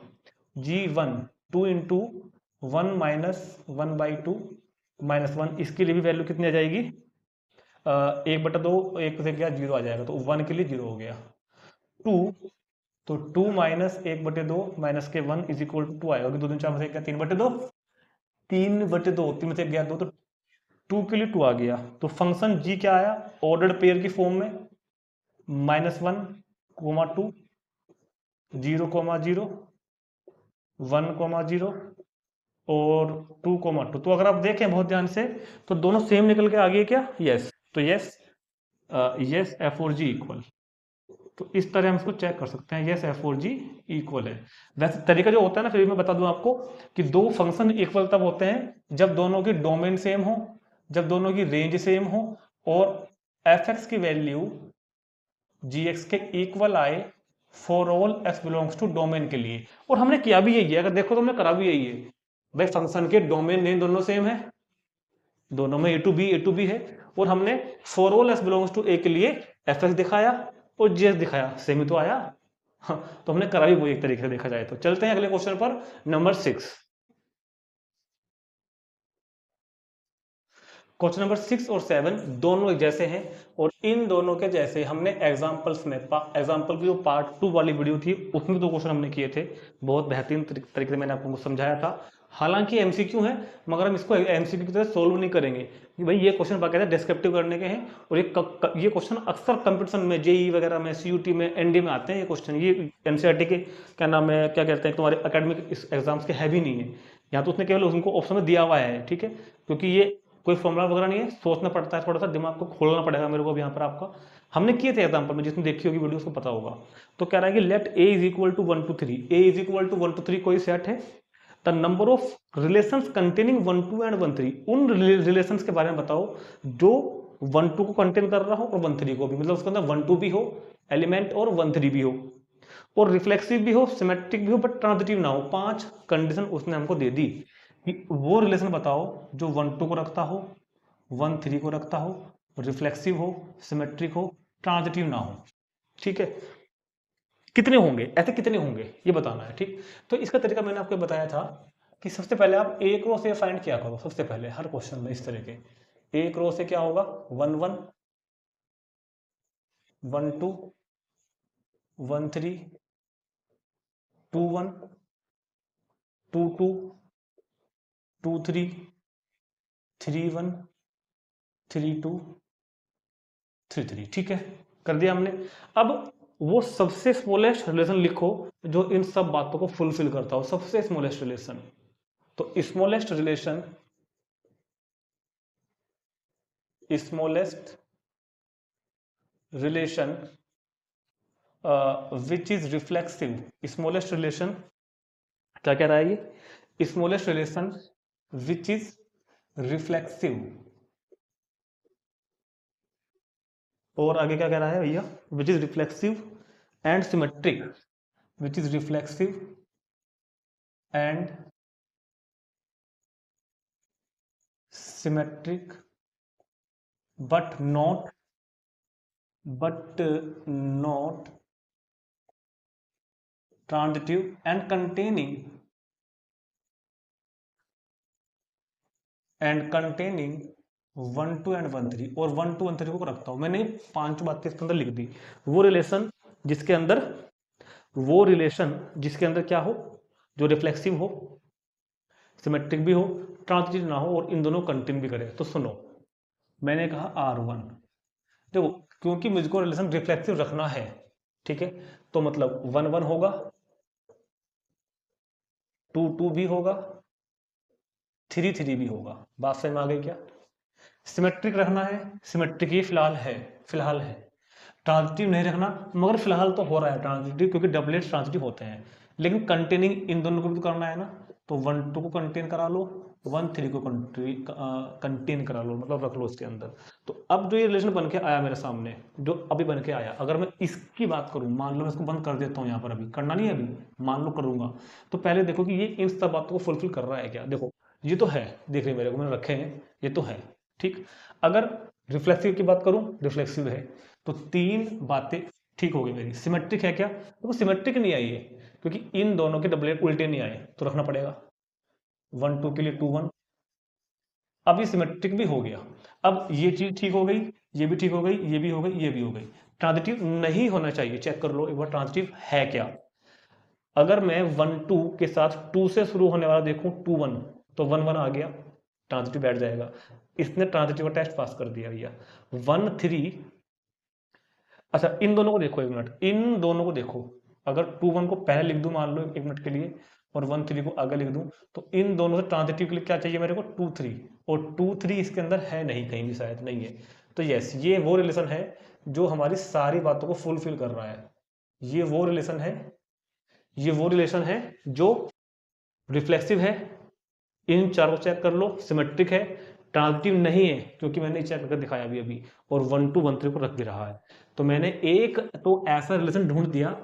G1 2 इंटू 1 -1/2 -1, इसके लिए भी वैल्यू कितनी आ जाएगी, 1/2, 1 से क्या 0 आ जाएगा, तो 1 के लिए 0 हो गया। 2, तो 2 -1/2 माइनस के 1 इज इक्वल टू 2 आएगा, 2 दूनी 4 में से क्या 3/2, 3/2, 3 में से गया 2, तो 2 के लिए 2 आ गया। तो फंक्शन जी क्या आया, ऑर्डर्ड पेयर की फॉर्म में, -1, 2, 0, 0, 1, 0 और 2, 2। तो अगर आप देखें बहुत ध्यान से तो दोनों सेम निकल के आ गए क्या, यस। तो यस, यस एफ और जी इक्वल। तो इस तरह हम इसको चेक कर सकते हैं, यस एफ और जी इक्वल है। वैसे तरीका जो होता है ना, फिर मैं बता दूं आपको कि दो फंक्शन इक्वल तब होते हैं जब दोनों की डोमेन सेम हो, जब दोनों की रेंज सेम हो, और एफ एक्स की वैल्यू जी एक्स के इक्वल आए for all x belongs to domain के लिए। और हमने किया भी यही है, अगर देखो तो हमने करा भी यही है भाई, फंक्शन के डोमेन नेम दोनों सेम है, दोनों में ए टू बी है, और हमने for all x belongs to A के लिए एफ एक्स दिखाया और जी एक्स दिखाया, सेम ही तो आया। हाँ, तो हमने करा भी वो एक तरीके से देखा जाए तो। चलते हैं अगले क्वेश्चन पर, नंबर 6। क्वेश्चन नंबर 6 और 7 दोनों एक जैसे हैं, और इन दोनों के जैसे हमने एग्जाम्पल्स में, एग्जाम्पल की जो पार्ट 2 वाली वीडियो थी उसमें 2 क्वेश्चन हमने किए थे, बहुत बेहतरीन तरीके से मैंने आपको समझाया था। हालांकि एमसीक्यू है, मगर हम इसको एमसीक्यू की तरह सोल्व नहीं करेंगे कि भाई ये क्वेश्चन बाकायदा डिस्क्रिप्टिव करने के हैं, और ये क्वेश्चन अक्सर कंपटीशन में, जेई वगैरह में, सीयूटी में, एनडी में आते हैं ये क्वेश्चन। ये एनसीईआरटी के क्या नाम है, क्या कहते हैं, तुम्हारे एकेडमिक एग्जाम्स के है भी नहीं है, यहाँ तो उसने केवल उनको ऑप्शन में दिया हुआ है, ठीक है। क्योंकि ये कोई फॉर्मूला वगैरह नहीं है, सोचना पड़ता है, थोड़ा सा दिमाग को खोलना पड़ेगा मेरे को अब यहाँ पर आपका। हमने किए थे एग्जाम्पल में, जिसने देखी होगी वीडियो उसको पता होगा। तो कह रहा है कि let A is equal to 1 to 3, A is equal to 1 to 3 कोई सेट है, the number of relations containing 1 2 and 1 3, उन रिलेशंस के बारे में बताओ जो 1 2 को कंटेन कर रहा हो और 1 3 को भी, मतलब उसके अंदर 1 2 भी हो एलिमेंट और 1 3 भी हो, और रिफ्लेक्सिव भी हो, सिमेट्रिक भी हो, बट ट्रांजिटिव ना हो। 5 कंडीशन उसने हमको दे दी कि वो रिलेशन बताओ जो 1 2 को रखता हो, 1 3 को रखता हो, रिफ्लेक्सिव हो, सिमेट्रिक हो, ट्रांजिटिव ना हो, ठीक है। कितने होंगे ऐसे, कितने होंगे ये बताना है, ठीक। तो इसका तरीका मैंने आपको बताया था कि सबसे पहले आप एक रो से फाइंड किया करो, सबसे पहले हर क्वेश्चन में इस तरह के एक रो से क्या होगा, 1 1 1 2 1 3 2 1 2 2 2 3 3 1 3 2 3 3, ठीक है, कर दिया हमने। अब वो सबसे स्मॉलेस्ट रिलेशन लिखो जो इन सब बातों को फुलफिल करता हो, सबसे स्मॉलेस्ट रिलेशन। तो smallest relation, smallest relation which is reflexive, smallest relation क्या कह रहा है ये, smallest relation which is reflexive, और आगे क्या कह रहा है भैया, which is reflexive and symmetric, which is reflexive and symmetric but not transitive and containing 1 2 and 1 3, और 1 2 1 3 को रखता हूं मैंने 5 बातें इसके अंदर लिख दी। वो रिलेशन जिसके अंदर, वो रिलेशन जिसके अंदर क्या हो, जो रिफ्लेक्सिव हो, सिमेट्रिक भी हो, ट्रांजिटिव ना हो, और इन दोनों कंटेन भी करे। तो सुनो, मैंने कहा R1, देखो क्योंकि मुझको रिलेशन रिफ्लेक्सिव रखना है, ठीक है, तो मतलब 1 1 होगा, 2 2 भी होगा, 3 3 भी होगा। बात समझ में आ गई क्या? सिमेट्रिक रखना है, सिमेट्रिक ये फिलहाल है। ट्रांजिटिव नहीं रखना, मगर फिलहाल तो हो रहा है ट्रांजिटिव, क्योंकि डबलेट्स ट्रांजिटिव होते हैं, लेकिन कंटेनिंग इन दोनों को भी तो करना है ना, तो 1 2 को कंटेन करा लो, 1 3 को कंटेन करा लो, मतलब रख लो इसके अंदर। तो अब जो ये रिलेशन बन के आया मेरे सामने, जो अभी बन के आया, अगर मैं इसकी बात करूं, मान लो मैं इसको बंद कर देता हूं यहाँ पर, अभी करना नहीं है, अभी मान लो करूंगा, तो पहले देखो कि ये इन सब बातों को फुलफिल कर रहा है क्या। देखो ये तो है, देख रहे मेरे को मैंने रखे हैं, ये तो है, ठीक। अगर रिफ्लेक्सिव की बात करूं, रिफ्लेक्सिव है, तो 3 बातें ठीक हो गई मेरी। सिमेट्रिक है क्या? देखो सिमेट्रिक नहीं आई है, क्योंकि इन दोनों के डबलेट उल्टे नहीं आए, तो रखना पड़ेगा 1 2 के लिए 2 1। अब ये सिमेट्रिक भी हो गया। अब ये चीज ठीक हो गई, ये भी ठीक हो गई, ये भी हो गई, ये भी हो गई। ट्रांजिटिव नहीं होना चाहिए, चेक कर लो एक बार ट्रांजिटिव है क्या। अगर मैं 1 2 के साथ 2 से शुरू होने वाला देखूं 2 1, तो 1 1 आ गया, ट्रांजिटिव बैठ जाएगा। इसने ट्रांजिटिव का टेस्ट पास कर दिया भैया। 1 3, अच्छा इन दोनों को देखो एक मिनट, इन दोनों को देखो, अगर 2 1 को पहले लिख दूं मान लो एक मिनट के लिए, और 1 3 को आगे लिख दूं, तो इन दोनों से ट्रांजिटिव के लिए क्या चाहिए मेरे को? 2 3, और 2 3 इसके अंदर है नहीं, कहीं भी शायद नहीं है। तो यस, ये वो रिलेशन है जो हमारी सारी बातों को फुलफिल कर रहा है। ये वो रिलेशन है, ये वो रिलेशन है जो रिफ्लेक्सिव है। इन चारों को चेक कर लो, सिमेट्रिक है, ट्रांजिटिव नहीं है, क्योंकि मैंने चेक करके दिखाया अभी अभी, और 1 2 1 3 को रख भी रहा है। तो मैंने एक तो ऐसा रिलेशन ढूंढ दिया,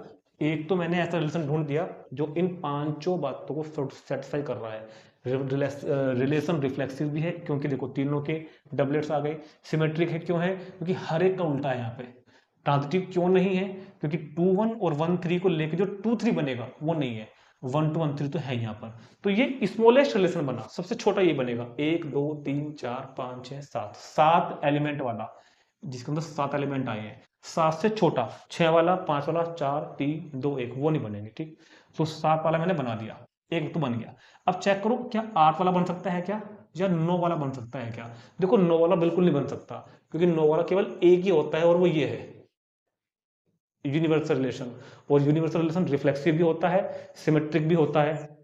एक तो मैंने ऐसा रिलेशन ढूंढ दिया जो इन पांचों बातों को सेटिस्फाई कर रहा है। रिलेशन रिफ्लेक्सिव भी है, क्योंकि देखो तीनों के डबलेट्स आ गए। सिमेट्रिक है, क्यों है? क्योंकि हर एक का उल्टा है यहाँ पे। ट्रांजिटिव क्यों नहीं है? क्योंकि 2 1 और 1 3 को लेके जो 2 3 बनेगा वो नहीं है, 1 2 1 3 तो है यहाँ पर। तो ये स्मॉलेस्ट रिलेशन बना, सबसे छोटा ये बनेगा। 1 2 3 4 5 6 7, 7 एलिमेंट वाला, जिसके अंदर 7 एलिमेंट आए हैं। 7 से छोटा 6 वाला, 5 वाला, 4 3 2 1 वो नहीं बनेंगे, ठीक। तो 7 वाला मैंने बना दिया, एक तो बन गया। अब चेक करो क्या 8 वाला बन सकता है क्या, या 9 वाला बन सकता है क्या? देखो 9 वाला बिल्कुल नहीं बन सकता, क्योंकि 9 वाला केवल एक ही होता है, और वो ये है यूनिवर्सल रिलेशन। और यूनिवर्सल रिलेशन रिफ्लेक्सिव भी होता है, सिमेट्रिक भी होता है,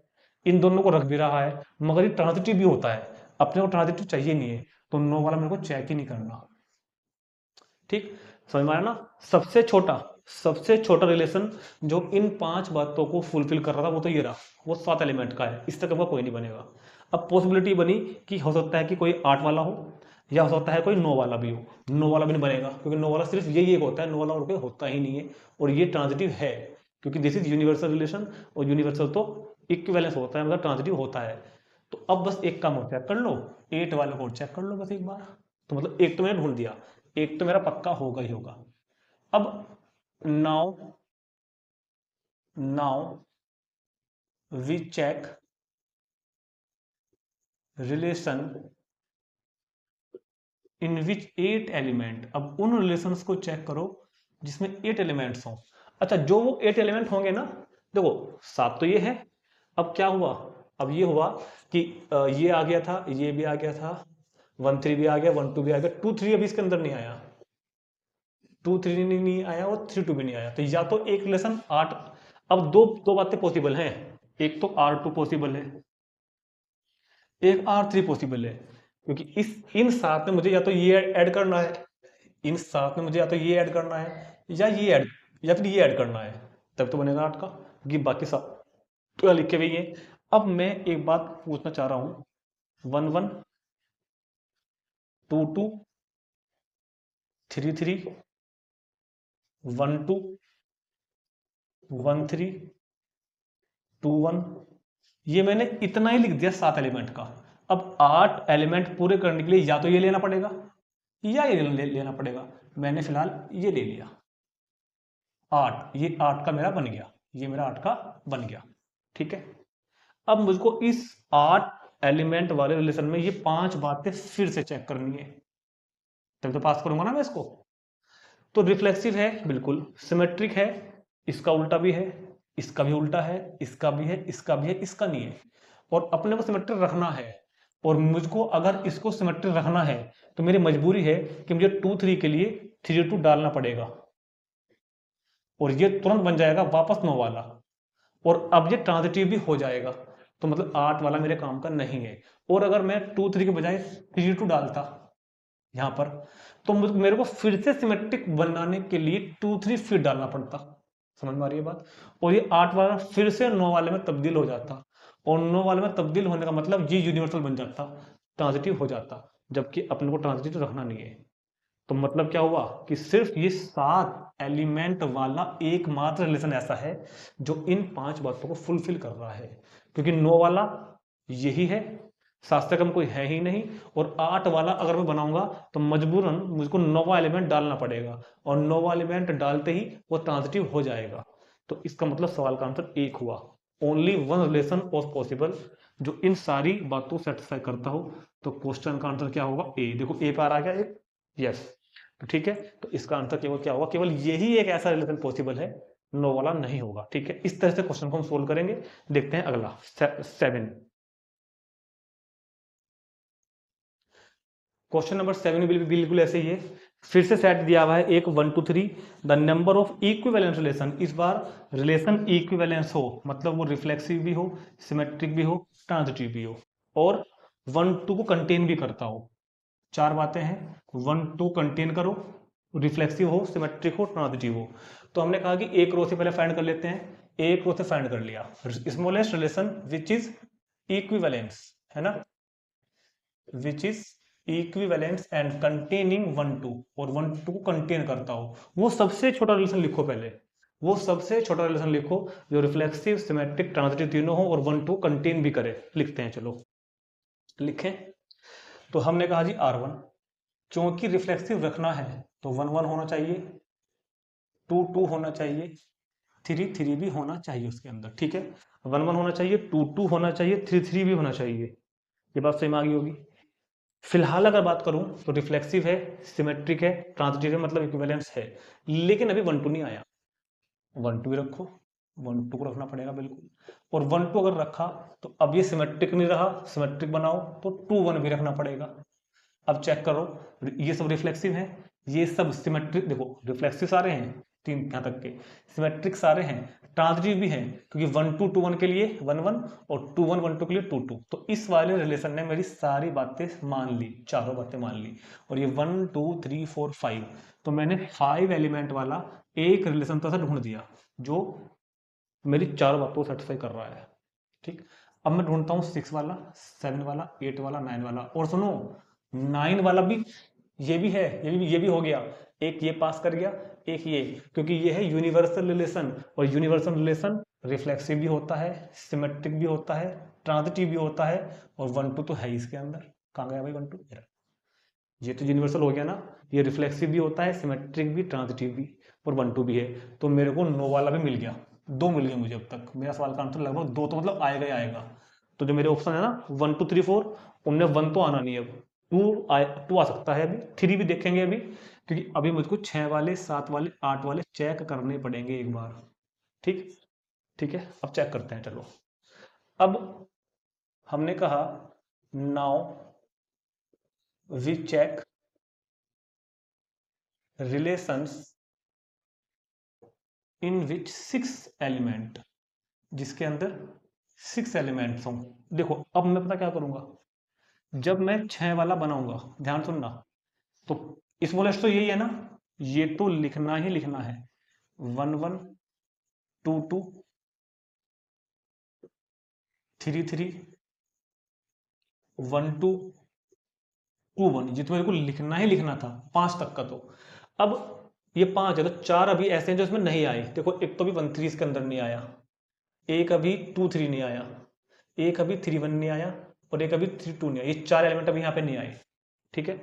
इन दोनों को रख भी रहा है, मगर ये ट्रांजिटिव भी होता है। अपने को ट्रांजिटिव चाहिए नहीं है, तो 9 वाला मेरे को चेक ही नहीं करना, ठीक। समझ में आया ना? सबसे छोटा रिलेशन जो इन 5 बातों को फुलफिल कर रहा था, वो तो ये रहा, वो 7 एलिमेंट का है, इस तरह का कोई नहीं बनेगा। अब पॉसिबिलिटी बनी कि हो सकता है कि कोई 8 वाला हो, या हो सकता है कोई 9 वाला भी हो। 9 वाला भी नहीं बनेगा, क्योंकि 9 वाला सिर्फ यही एक होता है, 9 वाला और कोई होता ही नहीं है। और ये ट्रांजिटिव है, क्योंकि दिस इज यूनिवर्सल रिलेशन, और यूनिवर्सल तो इक्विवेलेंस होता है, मतलब ट्रांजिटिव होता है। तो अब बस एक काम और चेक कर लो, 8 वाले को चेक कर लो बस एक बार। तो मतलब एक तो मैंने ढूंढ दिया, एक तो मेरा पक्का होगा ही होगा। अब now now we check relation in which 8 element. अब उन रिलेशंस को चेक करो जिसमें 8 एलिमेंट्स हों। अच्छा, जो वो 8 एलिमेंट होंगे ना, देखो 7 तो ये है। अब क्या हुआ? अब ये हुआ कि ये आ गया था, ये भी आ गया था, 1 3 भी आ गया, 1 2 भी आ गया, 2 3 अभी इसके अंदर नहीं आया, 2 3 नहीं आया, और 3 2 भी नहीं आया। तो या तो एक रिलेशन 8, अब दो दो बातें पॉसिबल हैं, एक तो R2 पॉसिबल है, एक R3 पॉसिबल है, क्योंकि इस इन 7 में मुझे या तो ये ऐड करना है, इन 7 में मुझे या तो ये ऐड करना है, या ये ऐड, या फिर ये ऐड करना है, तब तो बनेगा 8 का, क्योंकि बाकी सब तो लिखे हुए हैं। अब मैं एक बात पूछना चाह रहा हूं, 1 1 2 2 3 3 1 2 1 3 2 1, ये मैंने इतना ही लिख दिया 7 एलिमेंट का। अब 8 एलिमेंट पूरे करने के लिए या तो ये लेना पड़ेगा, या ये लेना पड़ेगा। मैंने फिलहाल ये ले लिया 8, ये 8 का मेरा बन गया, ये मेरा 8 का बन गया, ठीक है। अब मुझको इस 8 एलिमेंट वाले रिलेशन में ये 5 बातें फिर से चेक करनी है, तब तो पास करूंगा ना मैं इसको। तो रिफ्लेक्सिव है बिल्कुल, सिमेट्रिक है, इसका उल्टा भी है, इसका भी उल्टा है, इसका भी है, इसका भी है, इसका नहीं है। और अपने को सिमेट्रिक रखना है, और मुझको अगर इसको सिमेट्रिक रखना है, तो मेरी मजबूरी है कि मुझे 2 3 के लिए 3 2 डालना पड़ेगा और ये तुरंत बन जाएगा वापस 9 वाला, और अब ये ट्रांजिटिव भी हो जाएगा। तो मतलब 8 वाला मेरे काम का नहीं है। और अगर मैं 2 3 के बजाय 3 2 डालता यहाँ पर, तो मेरे को फिर से सिमेट्रिक बनाने के लिए 2 3 फिर डालना पड़ता। समझ में आ रही है बात? और ये 8 वाला फिर से 9 वाले में तब्दील हो जाता, और 9 वाले में तब्दील होने का मतलब ये यूनिवर्सल बन जाता, ट्रांजिटिव हो जाता, जबकि अपने को ट्रांजिटिव रखना नहीं है। तो मतलब क्या हुआ कि सिर्फ ये 7 एलिमेंट वाला एकमात्र रिलेशन ऐसा है जो इन 5 बातों को फुलफिल कर रहा है, क्योंकि 9 वाला यही है, 7 से कम कोई है ही नहीं, और 8 वाला अगर मैं बनाऊंगा तो मजबूरन मुझको 9वां एलिमेंट डालना पड़ेगा, और 9वां एलिमेंट डालते ही वो ट्रांजिटिव हो जाएगा। तो इसका मतलब सवाल का आंसर एक हुआ। Only one relation was possible जो इन सारी बातों को सेटिस्फाई करता हो। तो क्वेश्चन का आंसर क्या होगा? ए। देखो ए पर आ गया एक, यस। तो ठीक है, तो इसका आंसर केवल क्या होगा? केवल यही एक ऐसा रिलेशन पॉसिबल है, 9 वाला नहीं होगा। ठीक है, इस तरह से क्वेश्चन को हम सोल्व करेंगे। देखते हैं अगला 7। क्वेश्चन नंबर 7 बिल्कुल ऐसे ही है। फिर से सेट दिया हुआ है एक 1 2 3 the number of equivalence relation. इस बार रिलेशन इक्विवेलेंस हो, मतलब वो रिफ्लेक्सिव भी हो, सिमेट्रिक भी हो, ट्रांजिटिव भी हो, और 1 2 को कंटेन भी करता हो। 4 बातें हैं, 1 2 कंटेन करो, रिफ्लेक्सिव हो, सिमेट्रिक हो, ट्रांजिटिव हो। तो हमने कहा कि एक रो से पहले फाइंड कर लेते हैं। एक रो से फाइंड कर लिया smallest relation which is equivalence, है ना, which is equivalence and containing 1 2, और 1 2 को कंटेन करता हो। वो सबसे छोटा रिलेशन लिखो पहले, वो सबसे छोटा रिलेशन लिखो जो रिफ्लेक्सिव, सिमेट्रिक, ट्रांजिटिव तीनों हो और 1 2 कंटेन भी करे। लिखते हैं, चलो लिखें। तो हमने कहा जी R1, क्योंकि रिफ्लेक्सिव रखना है तो 1 1 होना चाहिए, 2 2 होना चाहिए, 3 3 भी होना चाहिए उसके अंदर। ठीक है, 1 1 होना चाहिए, 2 2 होना चाहिए, 3 3 भी होना चाहिए। ये बात सही में आ गई होगी। फिलहाल अगर बात करूं तो रिफ्लेक्सिव है, सिमेट्रिक है, ट्रांजिटिव है, मतलब इक्विवेलेंस है, लेकिन अभी 1 2 नहीं आया। 1 2 भी रखो, 1 2 को रखना पड़ेगा बिल्कुल। और 1 2 अगर रखा तो अब ये सिमेट्रिक नहीं रहा, सिमेट्रिक बनाओ तो 2 1 भी रखना पड़ेगा। अब चेक करो, ये सब रिफ्लेक्सिव है, ये सब सिमेट्रिक, देखो रिफ्लेक्सिव सारे हैं 3 यहां तक के, सिमेट्रिक सारे हैं, ट्रांजिटिव भी हैं, क्योंकि 1 2 2 1 के लिए 1 1 और 2 1 1 2 के लिए 2 2। तो इस वाले रिलेशन ने मेरी सारी बातें मान ली, चारों बातें मान ली। और ये 1 2 3 4 5, तो मैंने 5 एलिमेंट वाला एक रिलेशन तो ऐसा ढूंढ दिया जो मेरी चारों बातों को सेटिस्फाई कर रहा है। ठीक, अब मैं ढूंढता हूँ 6 वाला, 7 वाला, 8 वाला, 9 वाला। और सुनो, 9 वाला भी, ये भी है, ये भी हो गया। एक ये पास कर गया, एक ये, क्योंकि ये है यूनिवर्सल रिलेशन, और यूनिवर्सल रिलेशन रिफ्लेक्सिव भी होता है, सिमेट्रिक भी होता है, ट्रांजिटिव भी होता है, और 1 2 तो है ही इसके अंदर। कहाँ गया भाई 1 2? ये तो यूनिवर्सल हो गया ना, ये रिफ्लेक्सिव भी होता है, सिमेट्रिक भी, ट्रांजिटिव भी, और 1 2 भी है। तो मेरे को 9 वाला भी मिल गया, 2 मिल गए मुझे अब तक। मेरा सवाल का आंसर लगभग 2 तो मतलब आएगा ही आएगा। तो जो मेरे ऑप्शन है ना 1 2 3 4, उनमें 1 तो आना नहीं है, अब 2 आ सकता है, अभी 3 भी देखेंगे अभी, क्योंकि अभी मुझको 6 वाले, 7 वाले, 8 वाले चेक करने पड़ेंगे एक बार। ठीक, ठीक है, अब चेक करते हैं। चलो, अब हमने कहा now we check relations in which 6 element, जिसके अंदर 6 एलिमेंट्स हों। देखो अब मैं पता क्या करूंगा, जब मैं 6 वाला बनाऊंगा, ध्यान सुनना, तो स्मॉलेस्ट तो यही है ना, ये तो लिखना ही लिखना है, 1 1 2 2 3 3 1 2 2 1, ये तो मेरे को लिखना ही लिखना था 5 तक का। तो अब ये 5 है, तो 4 अभी ऐसे हैं जो इसमें नहीं आए। देखो एक तो अभी 1 3 इसके अंदर नहीं आया, एक अभी 2 3 नहीं आया, एक अभी 3 1 नहीं आया, और एक अभी 3 2 नहीं आया। ये 4 एलिमेंट अभी यहाँ पे नहीं आए। ठीक है,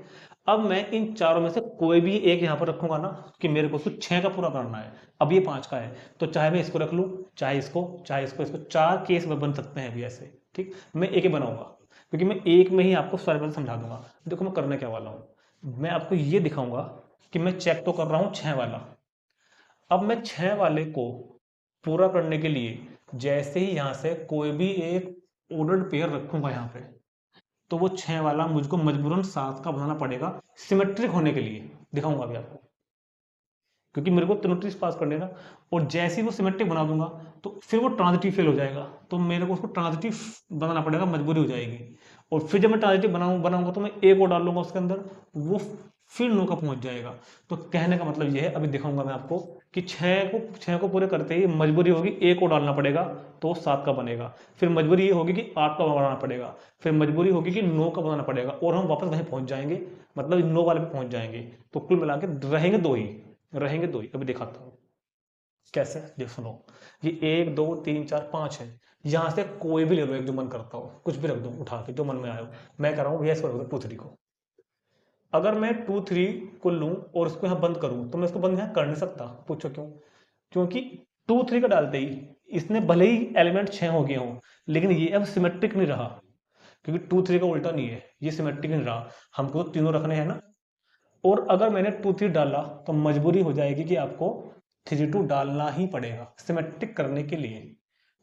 अब मैं इन चारों में से कोई भी एक यहाँ पर रखूंगा ना, कि मेरे को उसको 6 का पूरा करना है। अब ये 5 का है, तो चाहे मैं इसको रख लूँ, चाहे इसको, चाहे इसको 4 केस में बन सकते हैं अभी ऐसे। ठीक, मैं एक ही बनाऊंगा, क्योंकि मैं एक में ही आपको सारे बातें समझा दूंगा। देखो मैं करने क्या वाला हूँ, मैं आपको ये दिखाऊंगा कि मैं चेक तो कर रहा हूँ 6 वाला। अब मैं 6 वाले को पूरा करने के लिए जैसे ही यहाँ से कोई भी एक ऑर्डर्ड पेयर रखूंगा यहाँ पे, तो वो 6 वाला मुझको मजबूरन 7 का बनाना पड़ेगा सिमेट्रिक होने के लिए। दिखाऊंगा अभी आपको। क्योंकि मेरे को ट्रिनिटीज पास करने ना, और जैसे ही वो सिमेट्रिक बना दूंगा तो फिर वो ट्रांजिटिव फेल हो जाएगा, तो मेरे को उसको ट्रांजिटिव बनाना पड़ेगा, मजबूरी हो जाएगी। और फिर जब मैं ट्रांजिटिव बनाऊंगा तो मैं एक और डाल लूंगा उसके अंदर, वो फिर नो का पहुंच जाएगा। तो कहने का मतलब ये है, अभी दिखाऊंगा मैं आपको कि छः को पूरे करते ही मजबूरी होगी एक और डालना पड़ेगा, तो 7 का बनेगा। फिर मजबूरी ये होगी कि 8 का बनाना पड़ेगा, फिर मजबूरी होगी कि 9 का बनाना पड़ेगा, और हम वापस वहीं पहुंच जाएंगे, मतलब 9 वाले पे पहुंच जाएंगे। तो कुल मिला के रहेंगे दो ही। अभी दिखाता हूँ कैसे, ये सुनो। ये 1 2 3 4 5 है, यहाँ से कोई भी ले लो एक, जो मन करता हो कुछ भी रख दो उठा के, जो मन में आए हो। मैं कर रहा हूँ यस पर 2 3 को। अगर मैं 2 3 को लूँ और उसको यहाँ बंद करूँ, तो मैं इसको बंद यहाँ कर नहीं सकता। पूछो क्यों? क्योंकि 2 3 का डालते ही इसने भले ही एलिमेंट 6 हो गए हों, लेकिन ये अब सिमेट्रिक नहीं रहा, क्योंकि 2 3 का उल्टा नहीं है, ये सिमेट्रिक नहीं रहा। हमको तो तीनों रखने हैं ना। और अगर मैंने 2 3 डाला तो मजबूरी हो जाएगी कि आपको 3 2 डालना ही पड़ेगा सिमेट्रिक करने के लिए।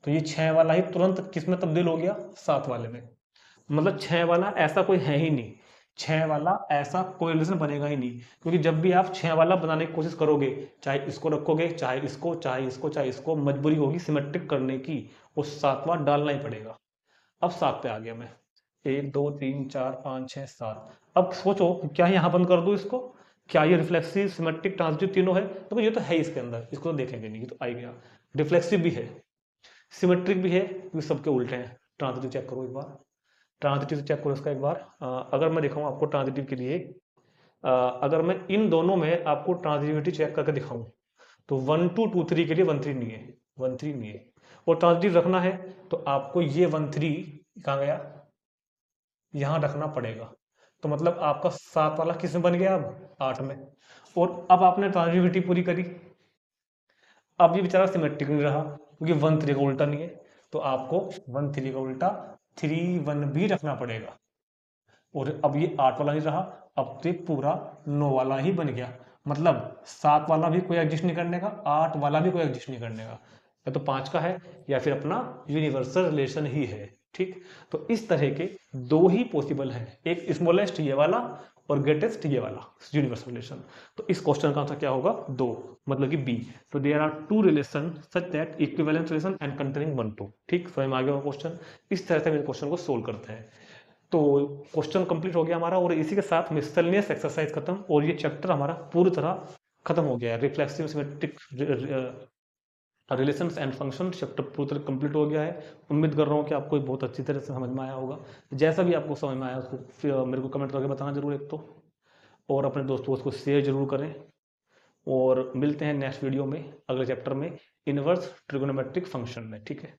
तो ये 6 वाला ही तुरंत किस में तब्दील हो गया? 7 वाले में। मतलब 6 वाला ऐसा कोई है ही नहीं, 6 वाला ऐसा कोई रिलेशन बनेगा ही नहीं, क्योंकि जब भी आप 6 वाला बनाने की कोशिश करोगे, चाहे इसको रखोगे, चाहे इसको, चाहे इसको, चाहे इसको, मजबूरी होगी सिमेट्रिक करने की, वो 7वां डालना ही पड़ेगा। अब 7 पे आ गया मैं, 1 2 3 4 5 6 7। अब सोचो क्या यहाँ बंद कर दूं इसको? क्या ये रिफ्लेक्सिव, सिमेट्रिक, ट्रांजिटिव तीनों है? तो ये तो है इसके अंदर, इसको तो देखेंगे नहीं, ये तो आ ही गया। रिफ्लेक्सिव भी है, सिमेट्रिक भी है, क्योंकि सबके उल्टे हैं। ट्रांजिटिव चेक करो एक बार, ट्रांजिटिव चेक करो इसका एक बार। अगर मैं दिखाऊं आपको ट्रांजिटिव के लिए, अगर मैं इन दोनों में आपको ट्रांजिटिविटी चेक करके दिखाऊं, तो 1 2 2 3 के लिए 1 3 नहीं है, 1 3 नहीं है। और ट्रांजिटिव रखना है तो आपको ये 1 3 कहाँ गया, यहाँ रखना पड़ेगा। तो मतलब आपका 7 वाला किस में बन गया? अब 8 में। और अब आपने ट्रांजिटिविटी पूरी करी, अब ये बेचारा सिमेट्रिक नहीं रहा, क्योंकि 1 3 का उल्टा नहीं है, तो आपको 1 3 का उल्टा 3 1 भी रखना पड़ेगा। और अब ये 8 वाला नहीं रहा, अब तो ये पूरा 9 वाला ही बन गया। मतलब 7 वाला भी कोई एग्जिस्ट नहीं करने का, 8 वाला भी कोई एग्जिस्ट नहीं करने का, या तो 5 का है या फिर अपना यूनिवर्सल रिलेशन ही है। ठीक, तो इस तरह के दो ही पॉसिबल हैं, एक स्मॉलेस्ट ये वाला और ग्रेटेस्ट ये वाला यूनिवर्सल रिलेशन। तो इस क्वेश्चन का आंसर क्या होगा? 2, मतलब कि बी। तो there are 2 relation such that equivalent relation and containing 1 2। ठीक, समझ में आ गया क्वेश्चन? इस तरह से हम क्वेश्चन को सोल्व करते हैं। तो क्वेश्चन कंप्लीट हो गया हमारा, और इसी के साथ मिसलेनियस एक्सरसाइज खत्म, और ये चैप्टर हमारा पूरी तरह खत्म हो गया है। Reflexive symmetric relations and function chapter पूरी तरह कंप्लीट हो गया है। उम्मीद कर रहा हूँ कि आपको बहुत अच्छी तरह से समझ में आया होगा। जैसा भी आपको समझ में आया उसको फिर मेरे को कमेंट करके बताना जरूर एक तो, और अपने दोस्तों को उसको शेयर जरूर करें। और मिलते हैं नेक्स्ट वीडियो में अगले चैप्टर में, इनवर्स ट्रिगोनोमेट्रिक फंक्शन में। ठीक है।